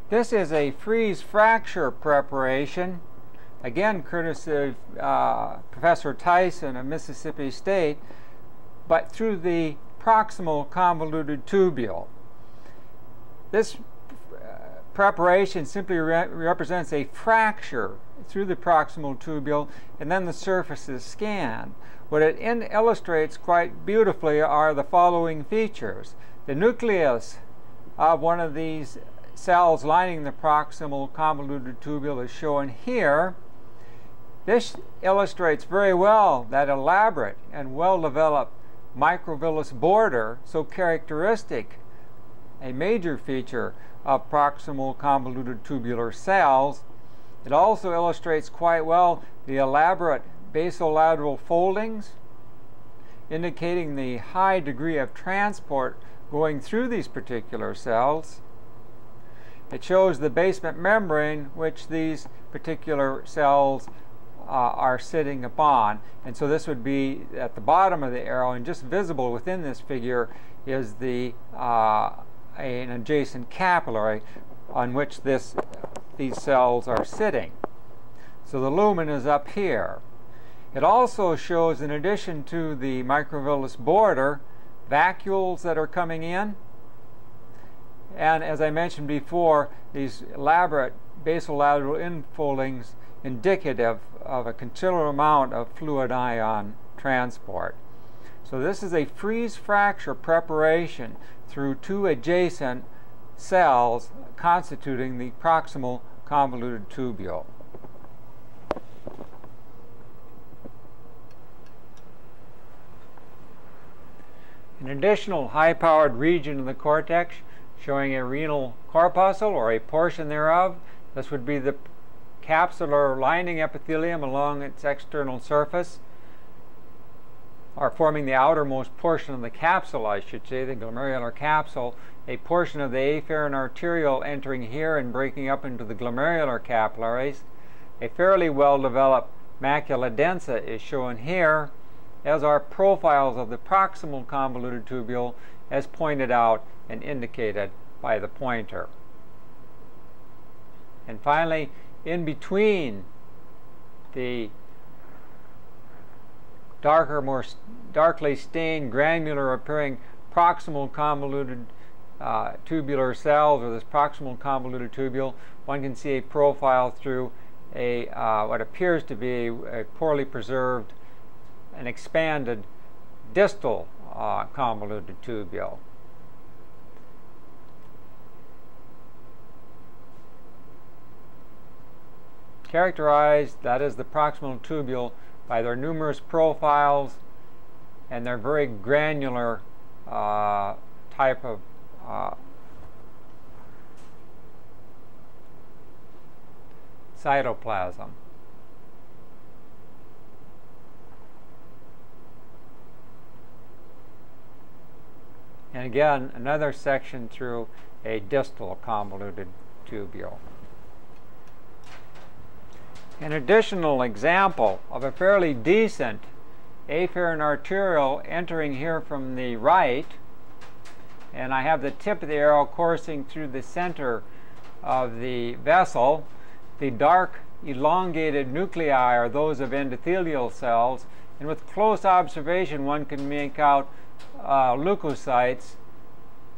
This is a freeze fracture preparation, again courtesy of Professor Tyson of Mississippi State, but through the proximal convoluted tubule. This preparation simply represents a fracture through the proximal tubule, and then the surface is scanned. What it illustrates quite beautifully are the following features. The nucleus of one of these cells lining the proximal convoluted tubule is shown here. This illustrates very well that elaborate and well-developed microvillus border, so characteristic, a major feature of proximal convoluted tubular cells. It also illustrates quite well the elaborate basolateral foldings, indicating the high degree of transport going through these particular cells. It shows the basement membrane which these particular cells are sitting upon. And so this would be at the bottom of the arrow, and just visible within this figure is the an adjacent capillary on which these cells are sitting. So the lumen is up here. It also shows, in addition to the microvillus border, vacuoles that are coming in. And as I mentioned before, these elaborate basolateral infoldings indicative of a considerable amount of fluid ion transport. So this is a freeze fracture preparation through two adjacent cells constituting the proximal convoluted tubule. An additional high-powered region of the cortex showing a renal corpuscle or a portion thereof. This would be the capsular lining epithelium along its external surface, or forming the outermost portion of the capsule, I should say, the glomerular capsule. A portion of the afferent arteriole entering here and breaking up into the glomerular capillaries. A fairly well-developed macula densa is shown here, as are profiles of the proximal convoluted tubule, as pointed out and indicated by the pointer. And finally, in between the darker, more darkly stained, granular appearing proximal convoluted tubular cells, or this proximal convoluted tubule, one can see a profile through a what appears to be a poorly preserved and expanded distal convoluted tubule. Characterized, that is the proximal tubule, by their numerous profiles and their very granular type of cytoplasm. And again, another section through a distal convoluted tubule. An additional example of a fairly decent afferent arteriole entering here from the right, and I have the tip of the arrow coursing through the center of the vessel. The dark elongated nuclei are those of endothelial cells, and with close observation one can make out leukocytes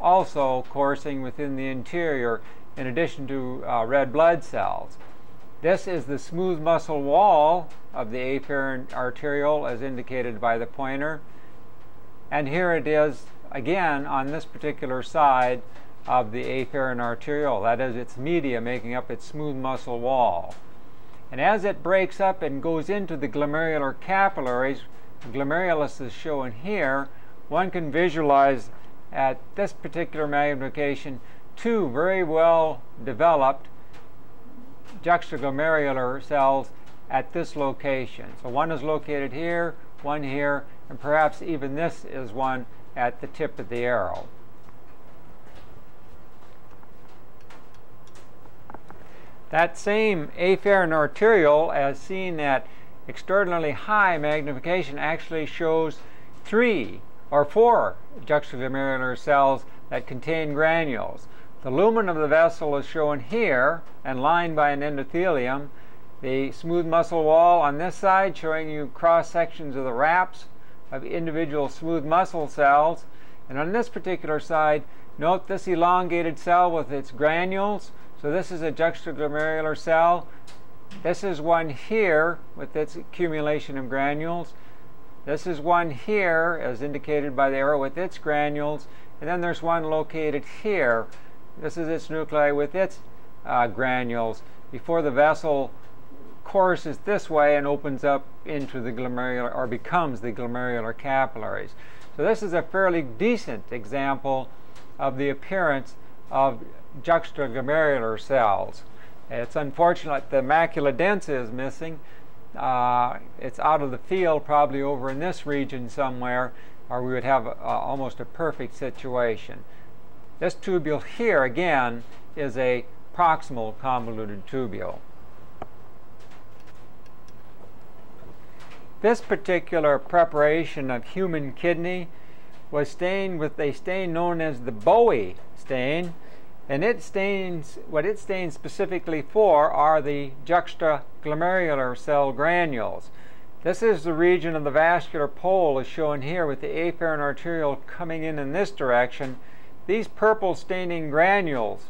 also coursing within the interior, in addition to red blood cells. This is the smooth muscle wall of the afferent arteriole, as indicated by the pointer. And here it is again on this particular side of the afferent arteriole. That is its media making up its smooth muscle wall. And as it breaks up and goes into the glomerular capillaries, the glomerulus is shown here, one can visualize at this particular magnification two very well developed juxtaglomerular cells at this location. So one is located here, one here, and perhaps even this is one at the tip of the arrow. That same afferent arteriole, as seen at extraordinarily high magnification, actually shows 3 or 4 juxtaglomerular cells that contain granules. The lumen of the vessel is shown here and lined by an endothelium. The smooth muscle wall on this side showing you cross sections of the wraps of individual smooth muscle cells. And on this particular side, note this elongated cell with its granules. So this is a juxtaglomerular cell. This is one here with its accumulation of granules. This is one here, as indicated by the arrow, with its granules. And then there's one located here. This is its nuclei with its granules before the vessel courses this way and opens up into the glomerular, or becomes the glomerular capillaries. So this is a fairly decent example of the appearance of juxtaglomerular cells. It's unfortunate the macula densa is missing. It's out of the field, probably over in this region somewhere, or we would have almost a perfect situation. This tubule here, again, is a proximal convoluted tubule. This particular preparation of human kidney was stained with a stain known as the Bowie stain, and what it stains specifically for are the juxtaglomerular cell granules. This is the region of the vascular pole, as shown here, with the afferent arteriole coming in this direction. These purple staining granules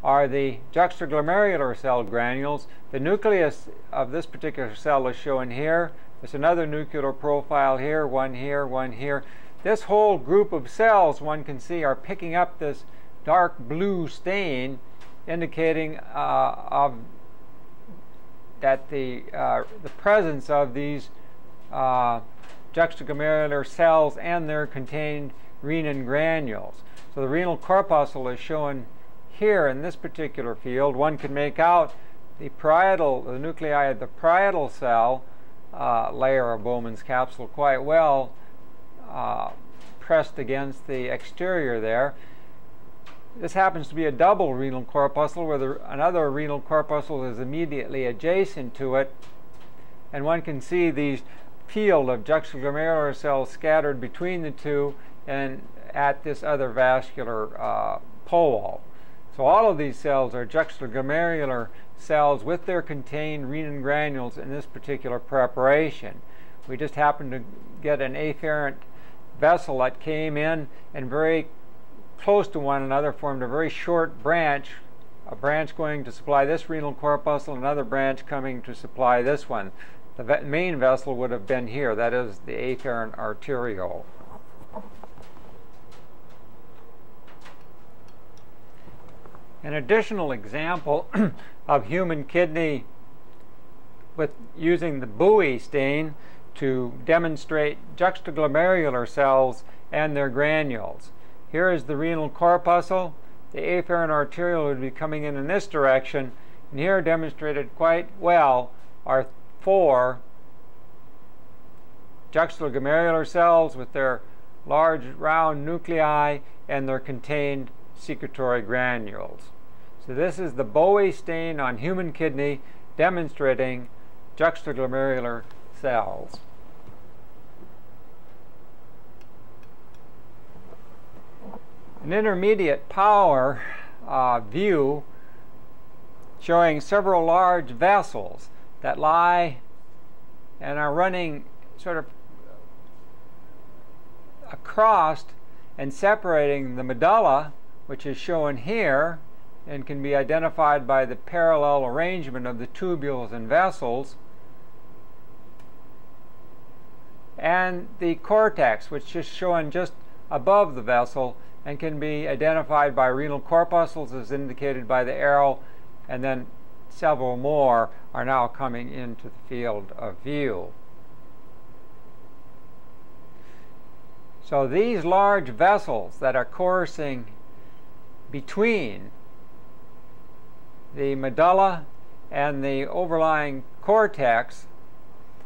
are the juxtaglomerular cell granules. The nucleus of this particular cell is shown here. There's another nuclear profile here, one here, one here. This whole group of cells, one can see, are picking up this dark blue stain, indicating that the presence of these juxtaglomerular cells and their contained renin granules. So the renal corpuscle is shown here in this particular field. One can make out the nuclei of the parietal cell layer of Bowman's capsule quite well, pressed against the exterior there. This happens to be a double renal corpuscle where another renal corpuscle is immediately adjacent to it, and one can see these field of juxtaglomerular cells scattered between the two and at this other vascular pole. So all of these cells are juxtaglomerular cells with their contained renin granules in this particular preparation. We just happened to get an afferent vessel that came in and very close to one another formed a very short branch, a branch going to supply this renal corpuscle, another branch coming to supply this one. The main vessel would have been here, that is the afferent arteriole. An additional example of human kidney with using the buoy stain to demonstrate juxtaglomerular cells and their granules. Here is the renal corpuscle. The afferent arteriole would be coming in this direction, and here demonstrated quite well are 4 juxtaglomerular cells with their large round nuclei and their contained secretory granules. So this is the Bowie stain on human kidney demonstrating juxtaglomerular cells. An intermediate power view showing several large vessels that lie and are running sort of across and separating the medulla, which is shown here and can be identified by the parallel arrangement of the tubules and vessels, and the cortex, which is shown just above the vessel and can be identified by renal corpuscles as indicated by the arrow, and then several more are now coming into the field of view. So these large vessels that are coursing between the medulla and the overlying cortex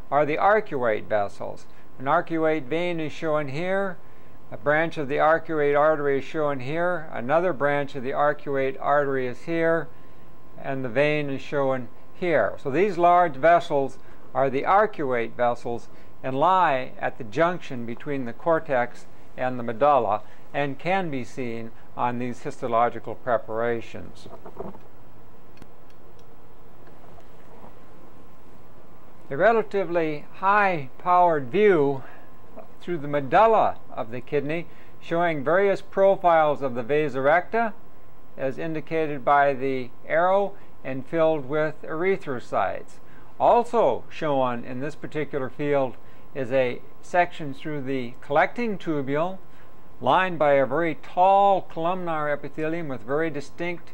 are the arcuate vessels. An arcuate vein is shown here. A branch of the arcuate artery is shown here. Another branch of the arcuate artery is here. And the vein is shown here. So these large vessels are the arcuate vessels and lie at the junction between the cortex and the medulla and can be seen on these histological preparations. The relatively high-powered view through the medulla of the kidney showing various profiles of the vasa recta as indicated by the arrow and filled with erythrocytes. Also shown in this particular field is a section through the collecting tubule lined by a very tall columnar epithelium with very distinct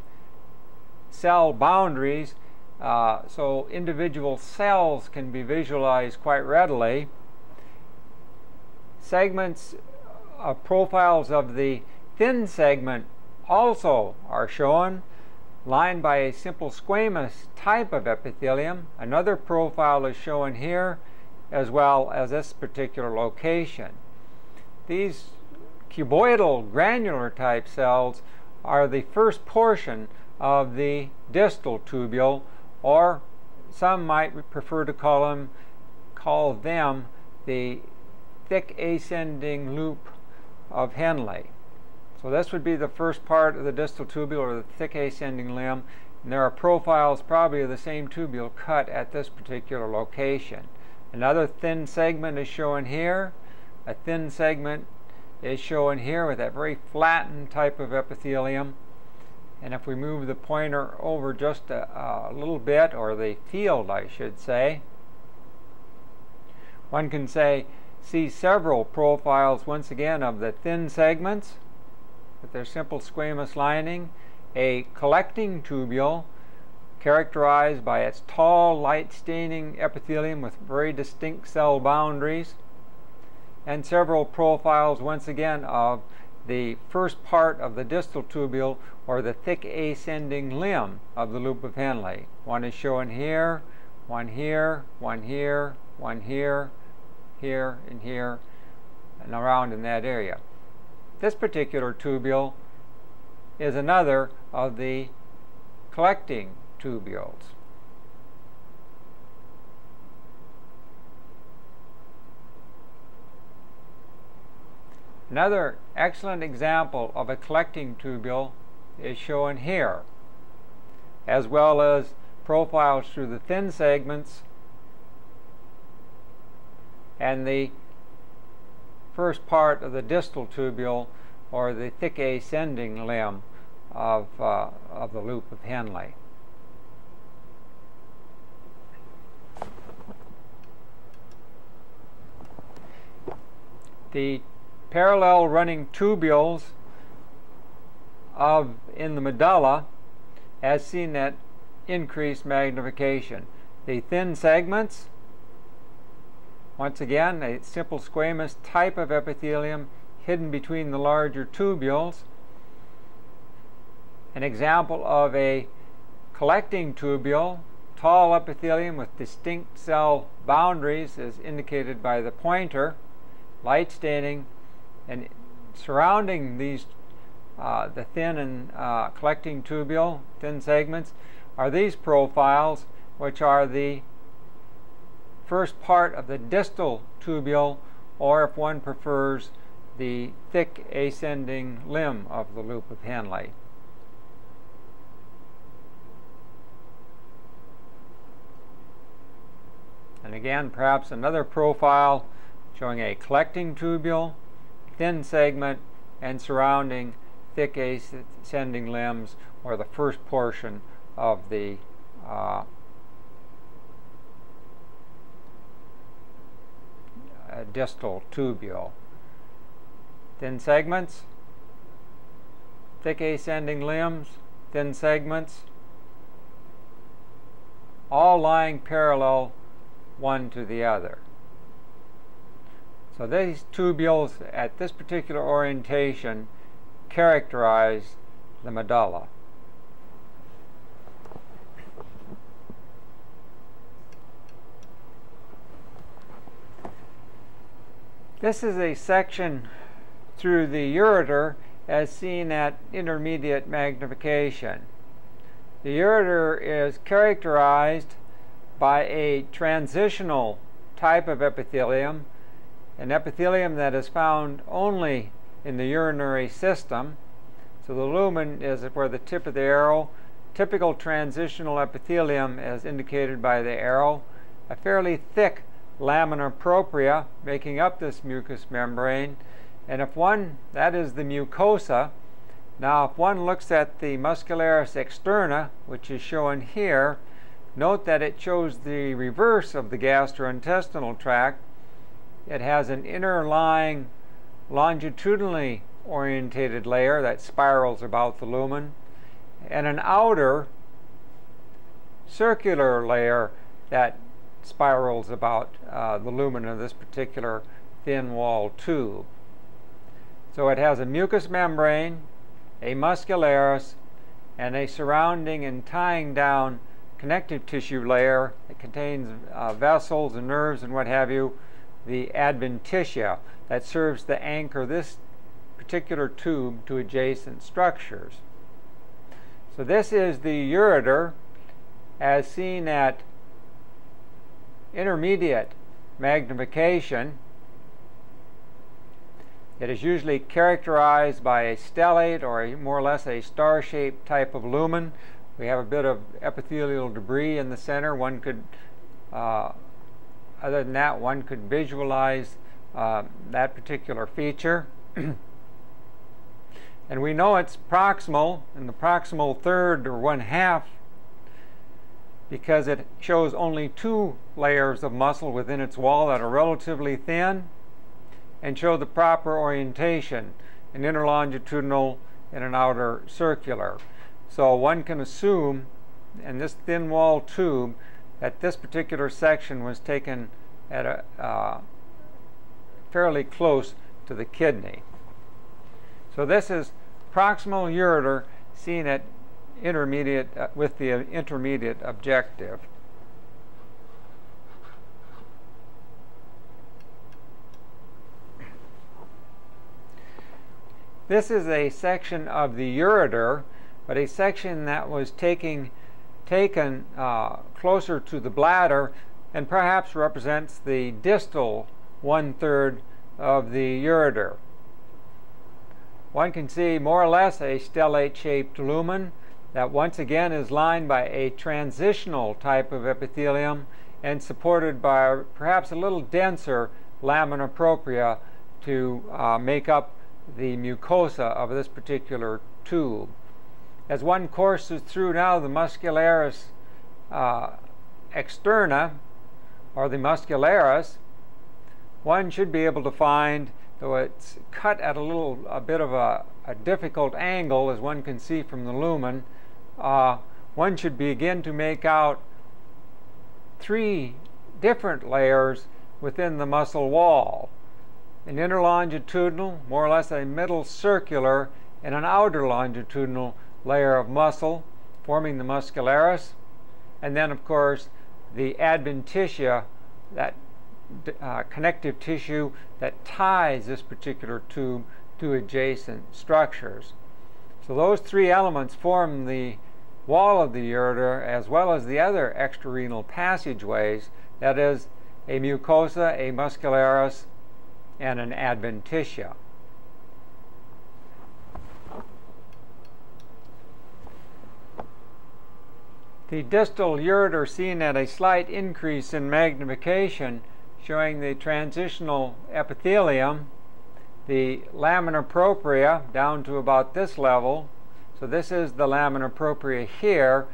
cell boundaries, so individual cells can be visualized quite readily. Segments profiles of the thin segment also are shown, lined by a simple squamous type of epithelium. Another profile is shown here, as well as this particular location. These cuboidal granular type cells are the first portion of the distal tubule, or some might prefer to call them the thick ascending loop of Henle. So this would be the first part of the distal tubule, or the thick ascending limb, and there are profiles probably of the same tubule cut at this particular location. Another thin segment is shown here. A thin segment is shown here with that very flattened type of epithelium. And if we move the pointer over just a little bit, or the field I should say, one can see several profiles once again of the thin segments with their simple squamous lining, a collecting tubule characterized by its tall light staining epithelium with very distinct cell boundaries, and several profiles once again of the first part of the distal tubule, or the thick ascending limb of the loop of Henle. One is shown here, one here, one here, one here, here, and here, and around in that area. This particular tubule is another of the collecting tubules. Another excellent example of a collecting tubule is shown here, as well as profiles through the thin segments and the first part of the distal tubule, or the thick ascending limb of the loop of Henle. The parallel running tubules in the medulla, as seen at increased magnification. The thin segments, once again, a simple squamous type of epithelium hidden between the larger tubules. An example of a collecting tubule, tall epithelium with distinct cell boundaries, is indicated by the pointer, light staining, and surrounding these the thin and collecting tubule, thin segments, are these profiles, which are the first part of the distal tubule, or if one prefers, the thick ascending limb of the loop of Henle. And again, perhaps another profile showing a collecting tubule, thin segment, and surrounding thick ascending limbs, or the first portion of the distal tubule. Thin segments, thick ascending limbs, thin segments, all lying parallel one to the other. So these tubules at this particular orientation characterize the medulla. This is a section through the ureter as seen at intermediate magnification. The ureter is characterized by a transitional type of epithelium, an epithelium that is found only in the urinary system. So the lumen is where the tip of the arrow. Typical transitional epithelium is indicated by the arrow. A fairly thick lamina propria making up this mucous membrane. And if one, that is the mucosa. Now if one looks at the muscularis externa, which is shown here, note that it shows the reverse of the gastrointestinal tract. It has an inner lying longitudinally orientated layer that spirals about the lumen, and an outer circular layer that spirals about the lumen of this particular thin wall tube. So it has a mucous membrane, a muscularis, and a surrounding and tying down connective tissue layer that contains vessels and nerves and what have you, the adventitia, that serves to anchor this particular tube to adjacent structures. So this is the ureter as seen at intermediate magnification. It is usually characterized by a stellate, or more or less a star-shaped type of lumen. We have a bit of epithelial debris in the center. One could, other than that, one could visualize that particular feature. And we know it's proximal, in the proximal third or 1/2, because it shows only 2 layers of muscle within its wall that are relatively thin and show the proper orientation, an interlongitudinal and an outer circular. So one can assume in this thin wall tube that this particular section was taken at a fairly close to the kidney. So this is proximal ureter seen at intermediate with the intermediate objective. This is a section of the ureter, but a section that was taken closer to the bladder and perhaps represents the distal 1/3 of the ureter. One can see more or less a stellate-shaped lumen that once again is lined by a transitional type of epithelium and supported by perhaps a little denser lamina propria to make up the mucosa of this particular tube. As one courses through now the muscularis externa, or the muscularis, one should be able to find, though it's cut at a bit of a difficult angle, as one can see from the lumen, one should begin to make out 3 different layers within the muscle wall. An interlongitudinal, more or less a middle circular, and an outer longitudinal layer of muscle forming the muscularis, and then of course the adventitia, that connective tissue that ties this particular tube to adjacent structures. So those 3 elements form the wall of the ureter, as well as the other extrarenal passageways, that is, a mucosa, a muscularis, and an adventitia. The distal ureter seen at a slight increase in magnification, showing the transitional epithelium, the lamina propria down to about this level. So this is the lamina propria here,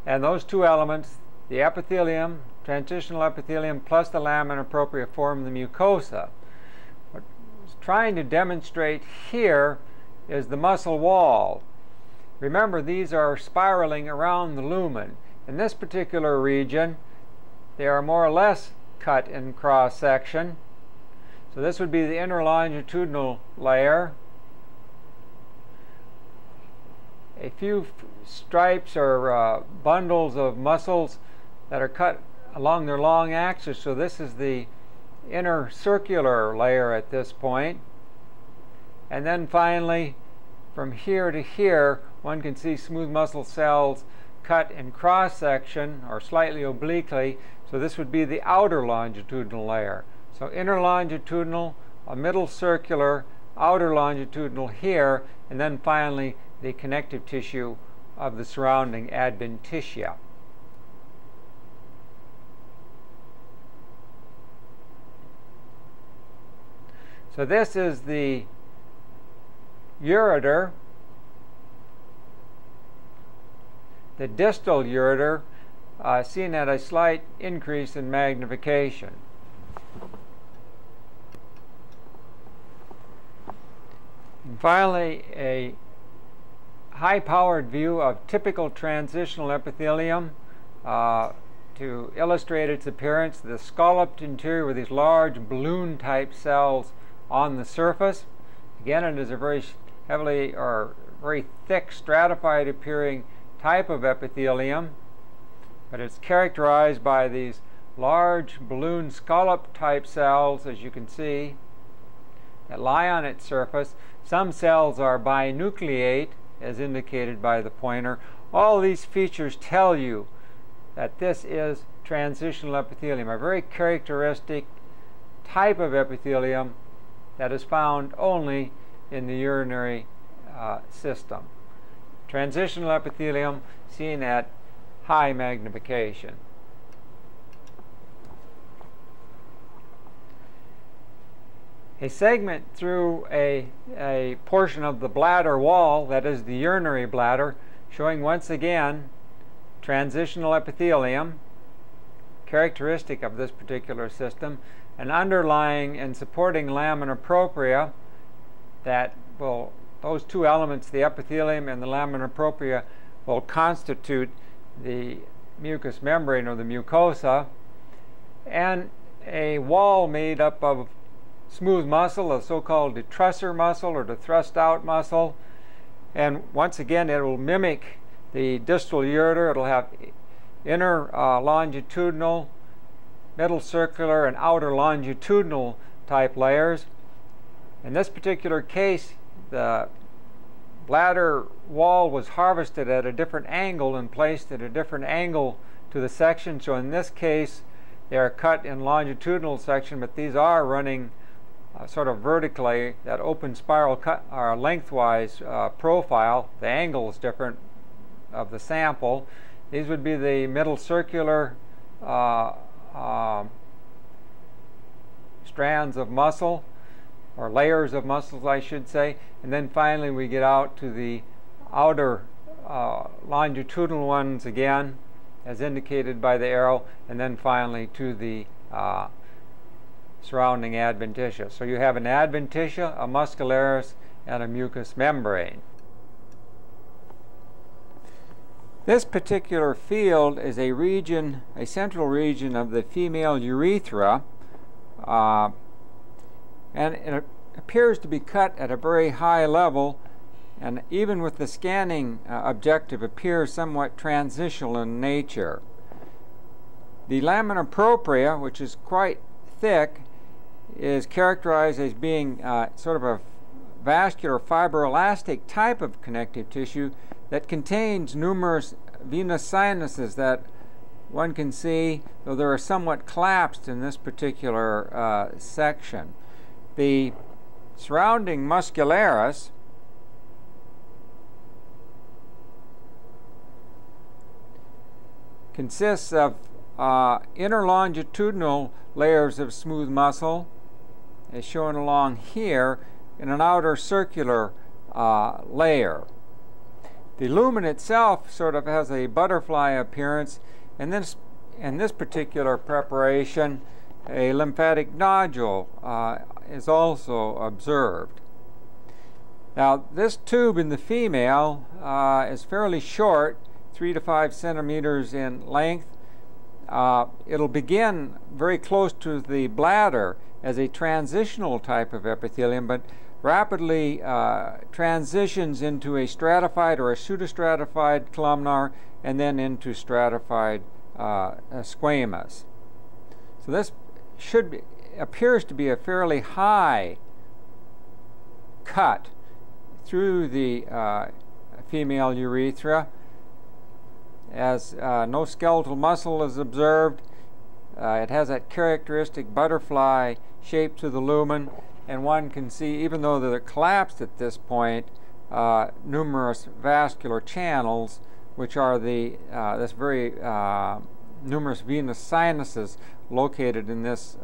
and those 2 elements, the epithelium, transitional epithelium, plus the lamina propria, form the mucosa. What I'm trying to demonstrate here is the muscle wall. Remember, these are spiraling around the lumen. In this particular region, they are more or less cut in cross section. So this would be the interlongitudinal layer. A few stripes or bundles of muscles that are cut along their long axis. So this is the inner circular layer at this point. And then finally, from here to here, one can see smooth muscle cells cut in cross section or slightly obliquely. So this would be the outer longitudinal layer. So inner longitudinal, a middle circular, outer longitudinal here, and then finally the connective tissue of the surrounding adventitia. So this is the ureter, the distal ureter, seen at a slight increase in magnification. And finally, a high-powered view of typical transitional epithelium to illustrate its appearance. The scalloped interior with these large balloon-type cells on the surface. Again, it is a very heavily or very thick stratified appearing type of epithelium, but it's characterized by these large balloon scallop type cells, as you can see, that lie on its surface. Some cells are binucleate, as indicated by the pointer. All these features tell you that this is transitional epithelium, a very characteristic type of epithelium that is found only in the urinary system. Transitional epithelium seen at high magnification. A segment through a portion of the bladder wall, that is the urinary bladder, showing once again transitional epithelium, characteristic of this particular system, and underlying and supporting lamina propria that will, those 2 elements, the epithelium and the lamina propria, will constitute the mucous membrane or the mucosa, and a wall made up of smooth muscle, a so-called detrusor muscle or the thrust out muscle. And once again, it will mimic the distal ureter. It'll have inner longitudinal, middle circular, and outer longitudinal type layers. In this particular case, the bladder wall was harvested at a different angle and placed at a different angle to the section. So in this case, they are cut in longitudinal section, but these are running sort of vertically, that open spiral cut or lengthwise profile. The angle is different of the sample. These would be the middle circular strands of muscle, or layers of muscles, I should say. And then finally we get out to the outer longitudinal ones again, as indicated by the arrow, and then finally to the surrounding adventitia. So you have an adventitia, a muscularis, and a mucous membrane. This particular field is a region, a central region of the female urethra, and it appears to be cut at a very high level, and even with the scanning objective appears somewhat transitional in nature. The lamina propria, which is quite thick, is characterized as being sort of a vascular fibroelastic type of connective tissue that contains numerous venous sinuses that one can see, though they are somewhat collapsed in this particular section. The surrounding muscularis consists of inner longitudinal layers of smooth muscle, as shown along here, in an outer circular layer. The lumen itself sort of has a butterfly appearance, and in this particular preparation, a lymphatic nodule is also observed. Now, this tube in the female is fairly short, 3 to 5 centimeters in length. It'll begin very close to the bladder as a transitional type of epithelium, but rapidly transitions into a stratified or a pseudostratified columnar, and then into stratified squamous. So this appears to be a fairly high cut through the female urethra, as no skeletal muscle is observed. It has that characteristic butterfly shape to the lumen, and one can see, even though they're collapsed at this point, numerous vascular channels, which are the this very numerous venous sinuses located in this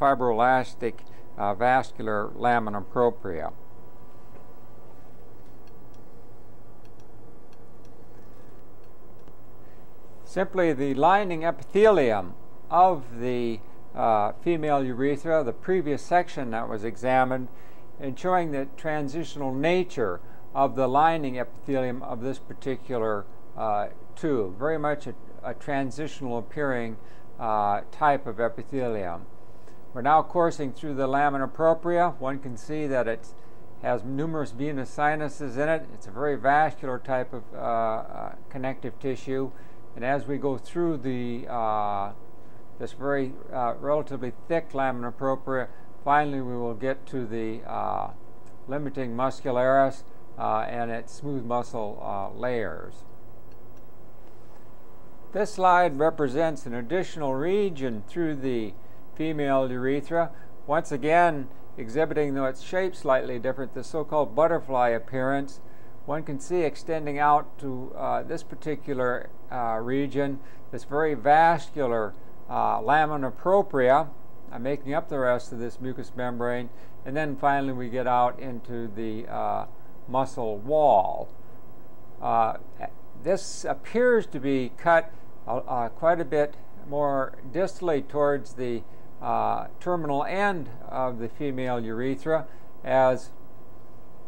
fibroelastic vascular lamina propria. Simply the lining epithelium of the female urethra, the previous section that was examined, and showing the transitional nature of the lining epithelium of this particular tube. Very much a transitional appearing type of epithelium. We're now coursing through the lamina propria. One can see that it has numerous venous sinuses in it. It's a very vascular type of connective tissue. And as we go through the this very relatively thick lamina propria, finally we will get to the limiting muscularis and its smooth muscle layers. This slide represents an additional region through the female urethra, once again exhibiting, though its shape slightly different, the so-called butterfly appearance. One can see extending out to this particular region, this very vascular lamina propria, making up the rest of this mucous membrane, and then finally we get out into the muscle wall. This appears to be cut quite a bit more distally towards the terminal end of the female urethra, as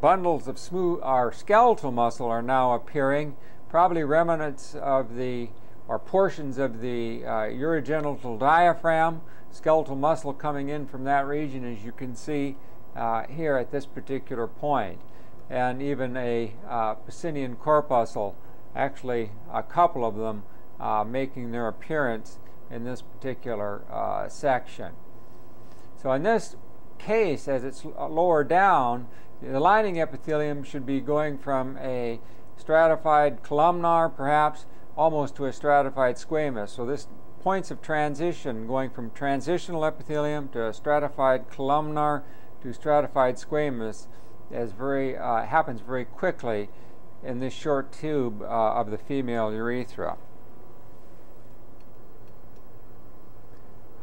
bundles of smooth or skeletal muscle are now appearing, probably remnants of the or portions of the urogenital diaphragm, skeletal muscle coming in from that region, as you can see here at this particular point, and even a Pacinian corpuscle, actually a couple of them making their appearance in this particular section. So in this case, as it's lower down, the lining epithelium should be going from a stratified columnar, perhaps, almost to a stratified squamous. So this points of transition, going from transitional epithelium to a stratified columnar to stratified squamous, happens very quickly in this short tube of the female urethra.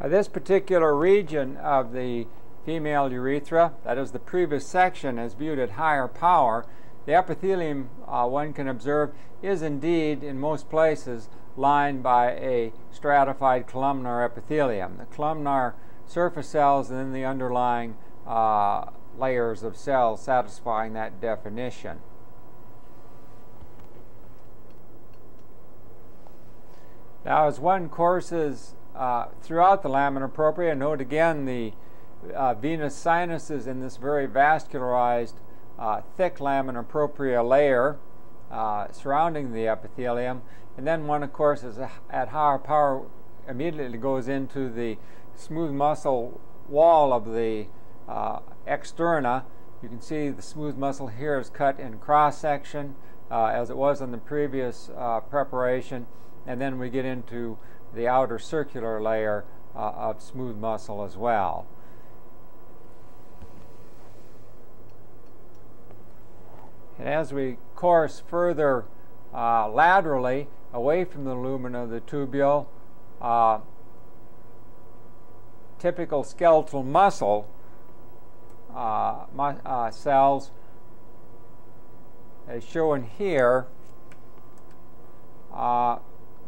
This particular region of the female urethra, that is the previous section, as viewed at higher power, the epithelium, one can observe, is indeed in most places lined by a stratified columnar epithelium. The columnar surface cells and then the underlying layers of cells satisfying that definition. Now, as one courses throughout the lamina propria, note again the venous sinuses in this very vascularized, thick lamina propria layer surrounding the epithelium. And then one, of course, is at higher power, immediately goes into the smooth muscle wall of the externa. You can see the smooth muscle here is cut in cross-section, as it was in the previous preparation. And then we get into the outer circular layer of smooth muscle as well. And as we course further laterally away from the lumen of the tubule, typical skeletal muscle cells, as shown here,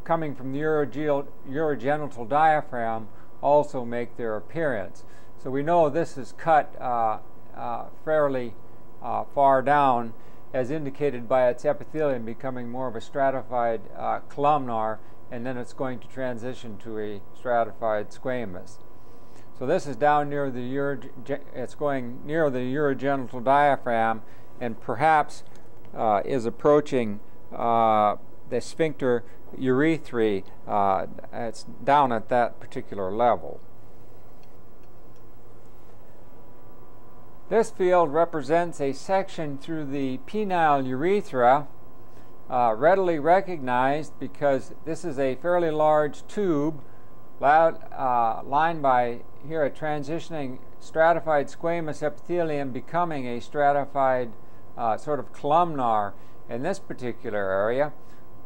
coming from the urogenital diaphragm, also make their appearance. So we know this is cut fairly far down, as indicated by its epithelium becoming more of a stratified columnar, and then it's going to transition to a stratified squamous. So this is down near the it's going near the urogenital diaphragm, and perhaps is approaching the sphincter urethrae. It's down at that particular level. This field represents a section through the penile urethra, readily recognized because this is a fairly large tube lined by here a transitioning stratified squamous epithelium becoming a stratified sort of columnar in this particular area.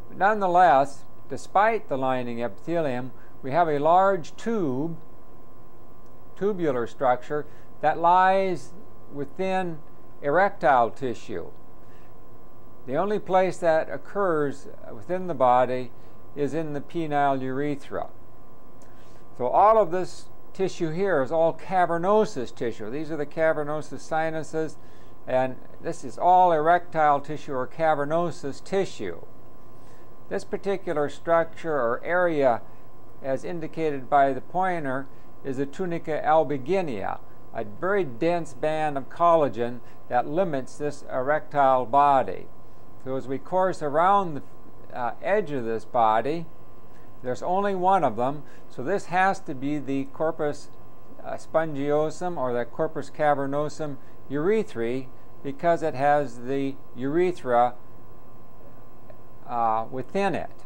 But nonetheless, despite the lining epithelium, we have a large tubular structure that lies within erectile tissue. The only place that occurs within the body is in the penile urethra. So all of this tissue here is all cavernosus tissue. These are the cavernosus sinuses, and this is all erectile tissue or cavernosus tissue. This particular structure or area, as indicated by the pointer, is the tunica albuginea, a very dense band of collagen that limits this erectile body. So as we course around the edge of this body, there's only one of them, so this has to be the corpus spongiosum or the corpus cavernosum urethrae, because it has the urethra within it.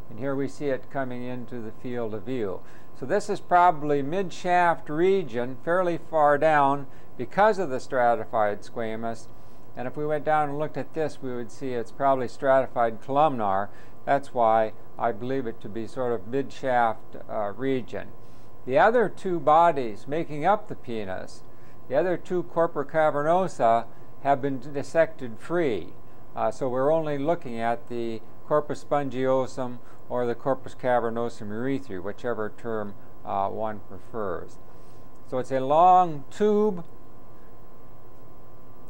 And here we see it coming into the field of view. So this is probably mid-shaft region, fairly far down because of the stratified squamous. And if we went down and looked at this, we would see it's probably stratified columnar. That's why I believe it to be sort of mid-shaft region. The other two bodies making up the penis, the other two corpora cavernosa, have been dissected free. So we're only looking at the corpus spongiosum or the corpus cavernosum urethrae, whichever term one prefers. So it's a long tube.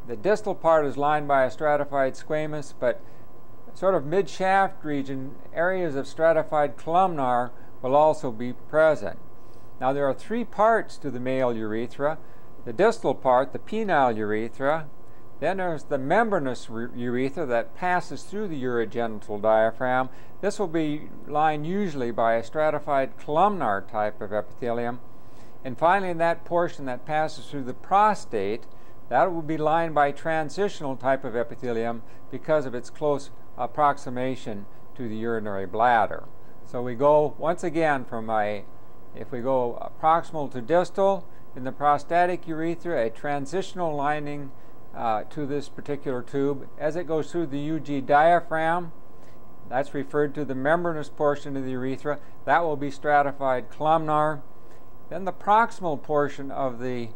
The distal part is lined by a stratified squamous, but sort of mid-shaft region, areas of stratified columnar will also be present. Now there are three parts to the male urethra. The distal part, the penile urethra, then there's the membranous urethra that passes through the urogenital diaphragm. This will be lined usually by a stratified columnar type of epithelium. And finally, in that portion that passes through the prostate, that will be lined by transitional type of epithelium because of its close approximation to the urinary bladder. So we go once again from if we go proximal to distal, in the prostatic urethra, a transitional lining to this particular tube. As it goes through the UG diaphragm, that's referred to the membranous portion of the urethra. That will be stratified columnar. Then the proximal portion of the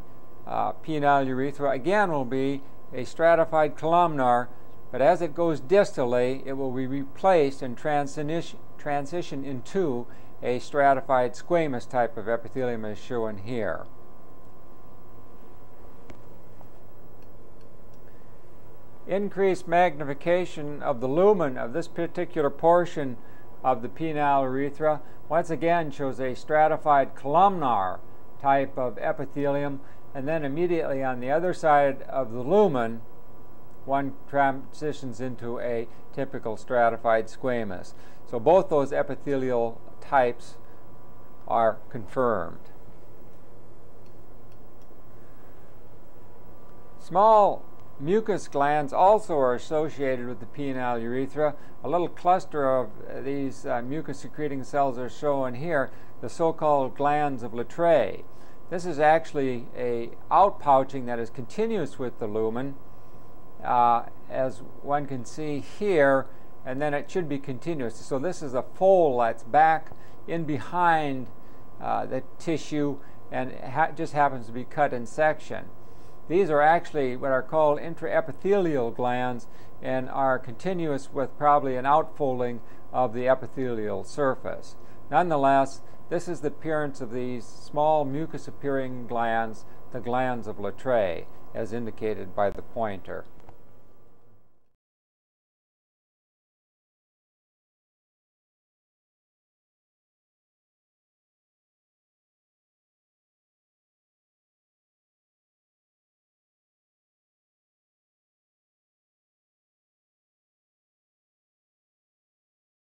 penile urethra again will be a stratified columnar, but as it goes distally, it will be replaced and transition into a stratified squamous type of epithelium as shown here. Increased magnification of the lumen of this particular portion of the penile urethra once again shows a stratified columnar type of epithelium, and then immediately on the other side of the lumen one transitions into a typical stratified squamous. So both those epithelial types are confirmed. Small mucus glands also are associated with the penile urethra. A little cluster of these mucus-secreting cells are shown here, the so-called glands of Latreille. This is actually a outpouching that is continuous with the lumen, as one can see here, and then it should be continuous. So this is a fold that's back in behind the tissue and just happens to be cut in section. These are actually what are called intraepithelial glands and are continuous with probably an outfolding of the epithelial surface. Nonetheless, this is the appearance of these small mucus-appearing glands, the glands of Latreille, as indicated by the pointer.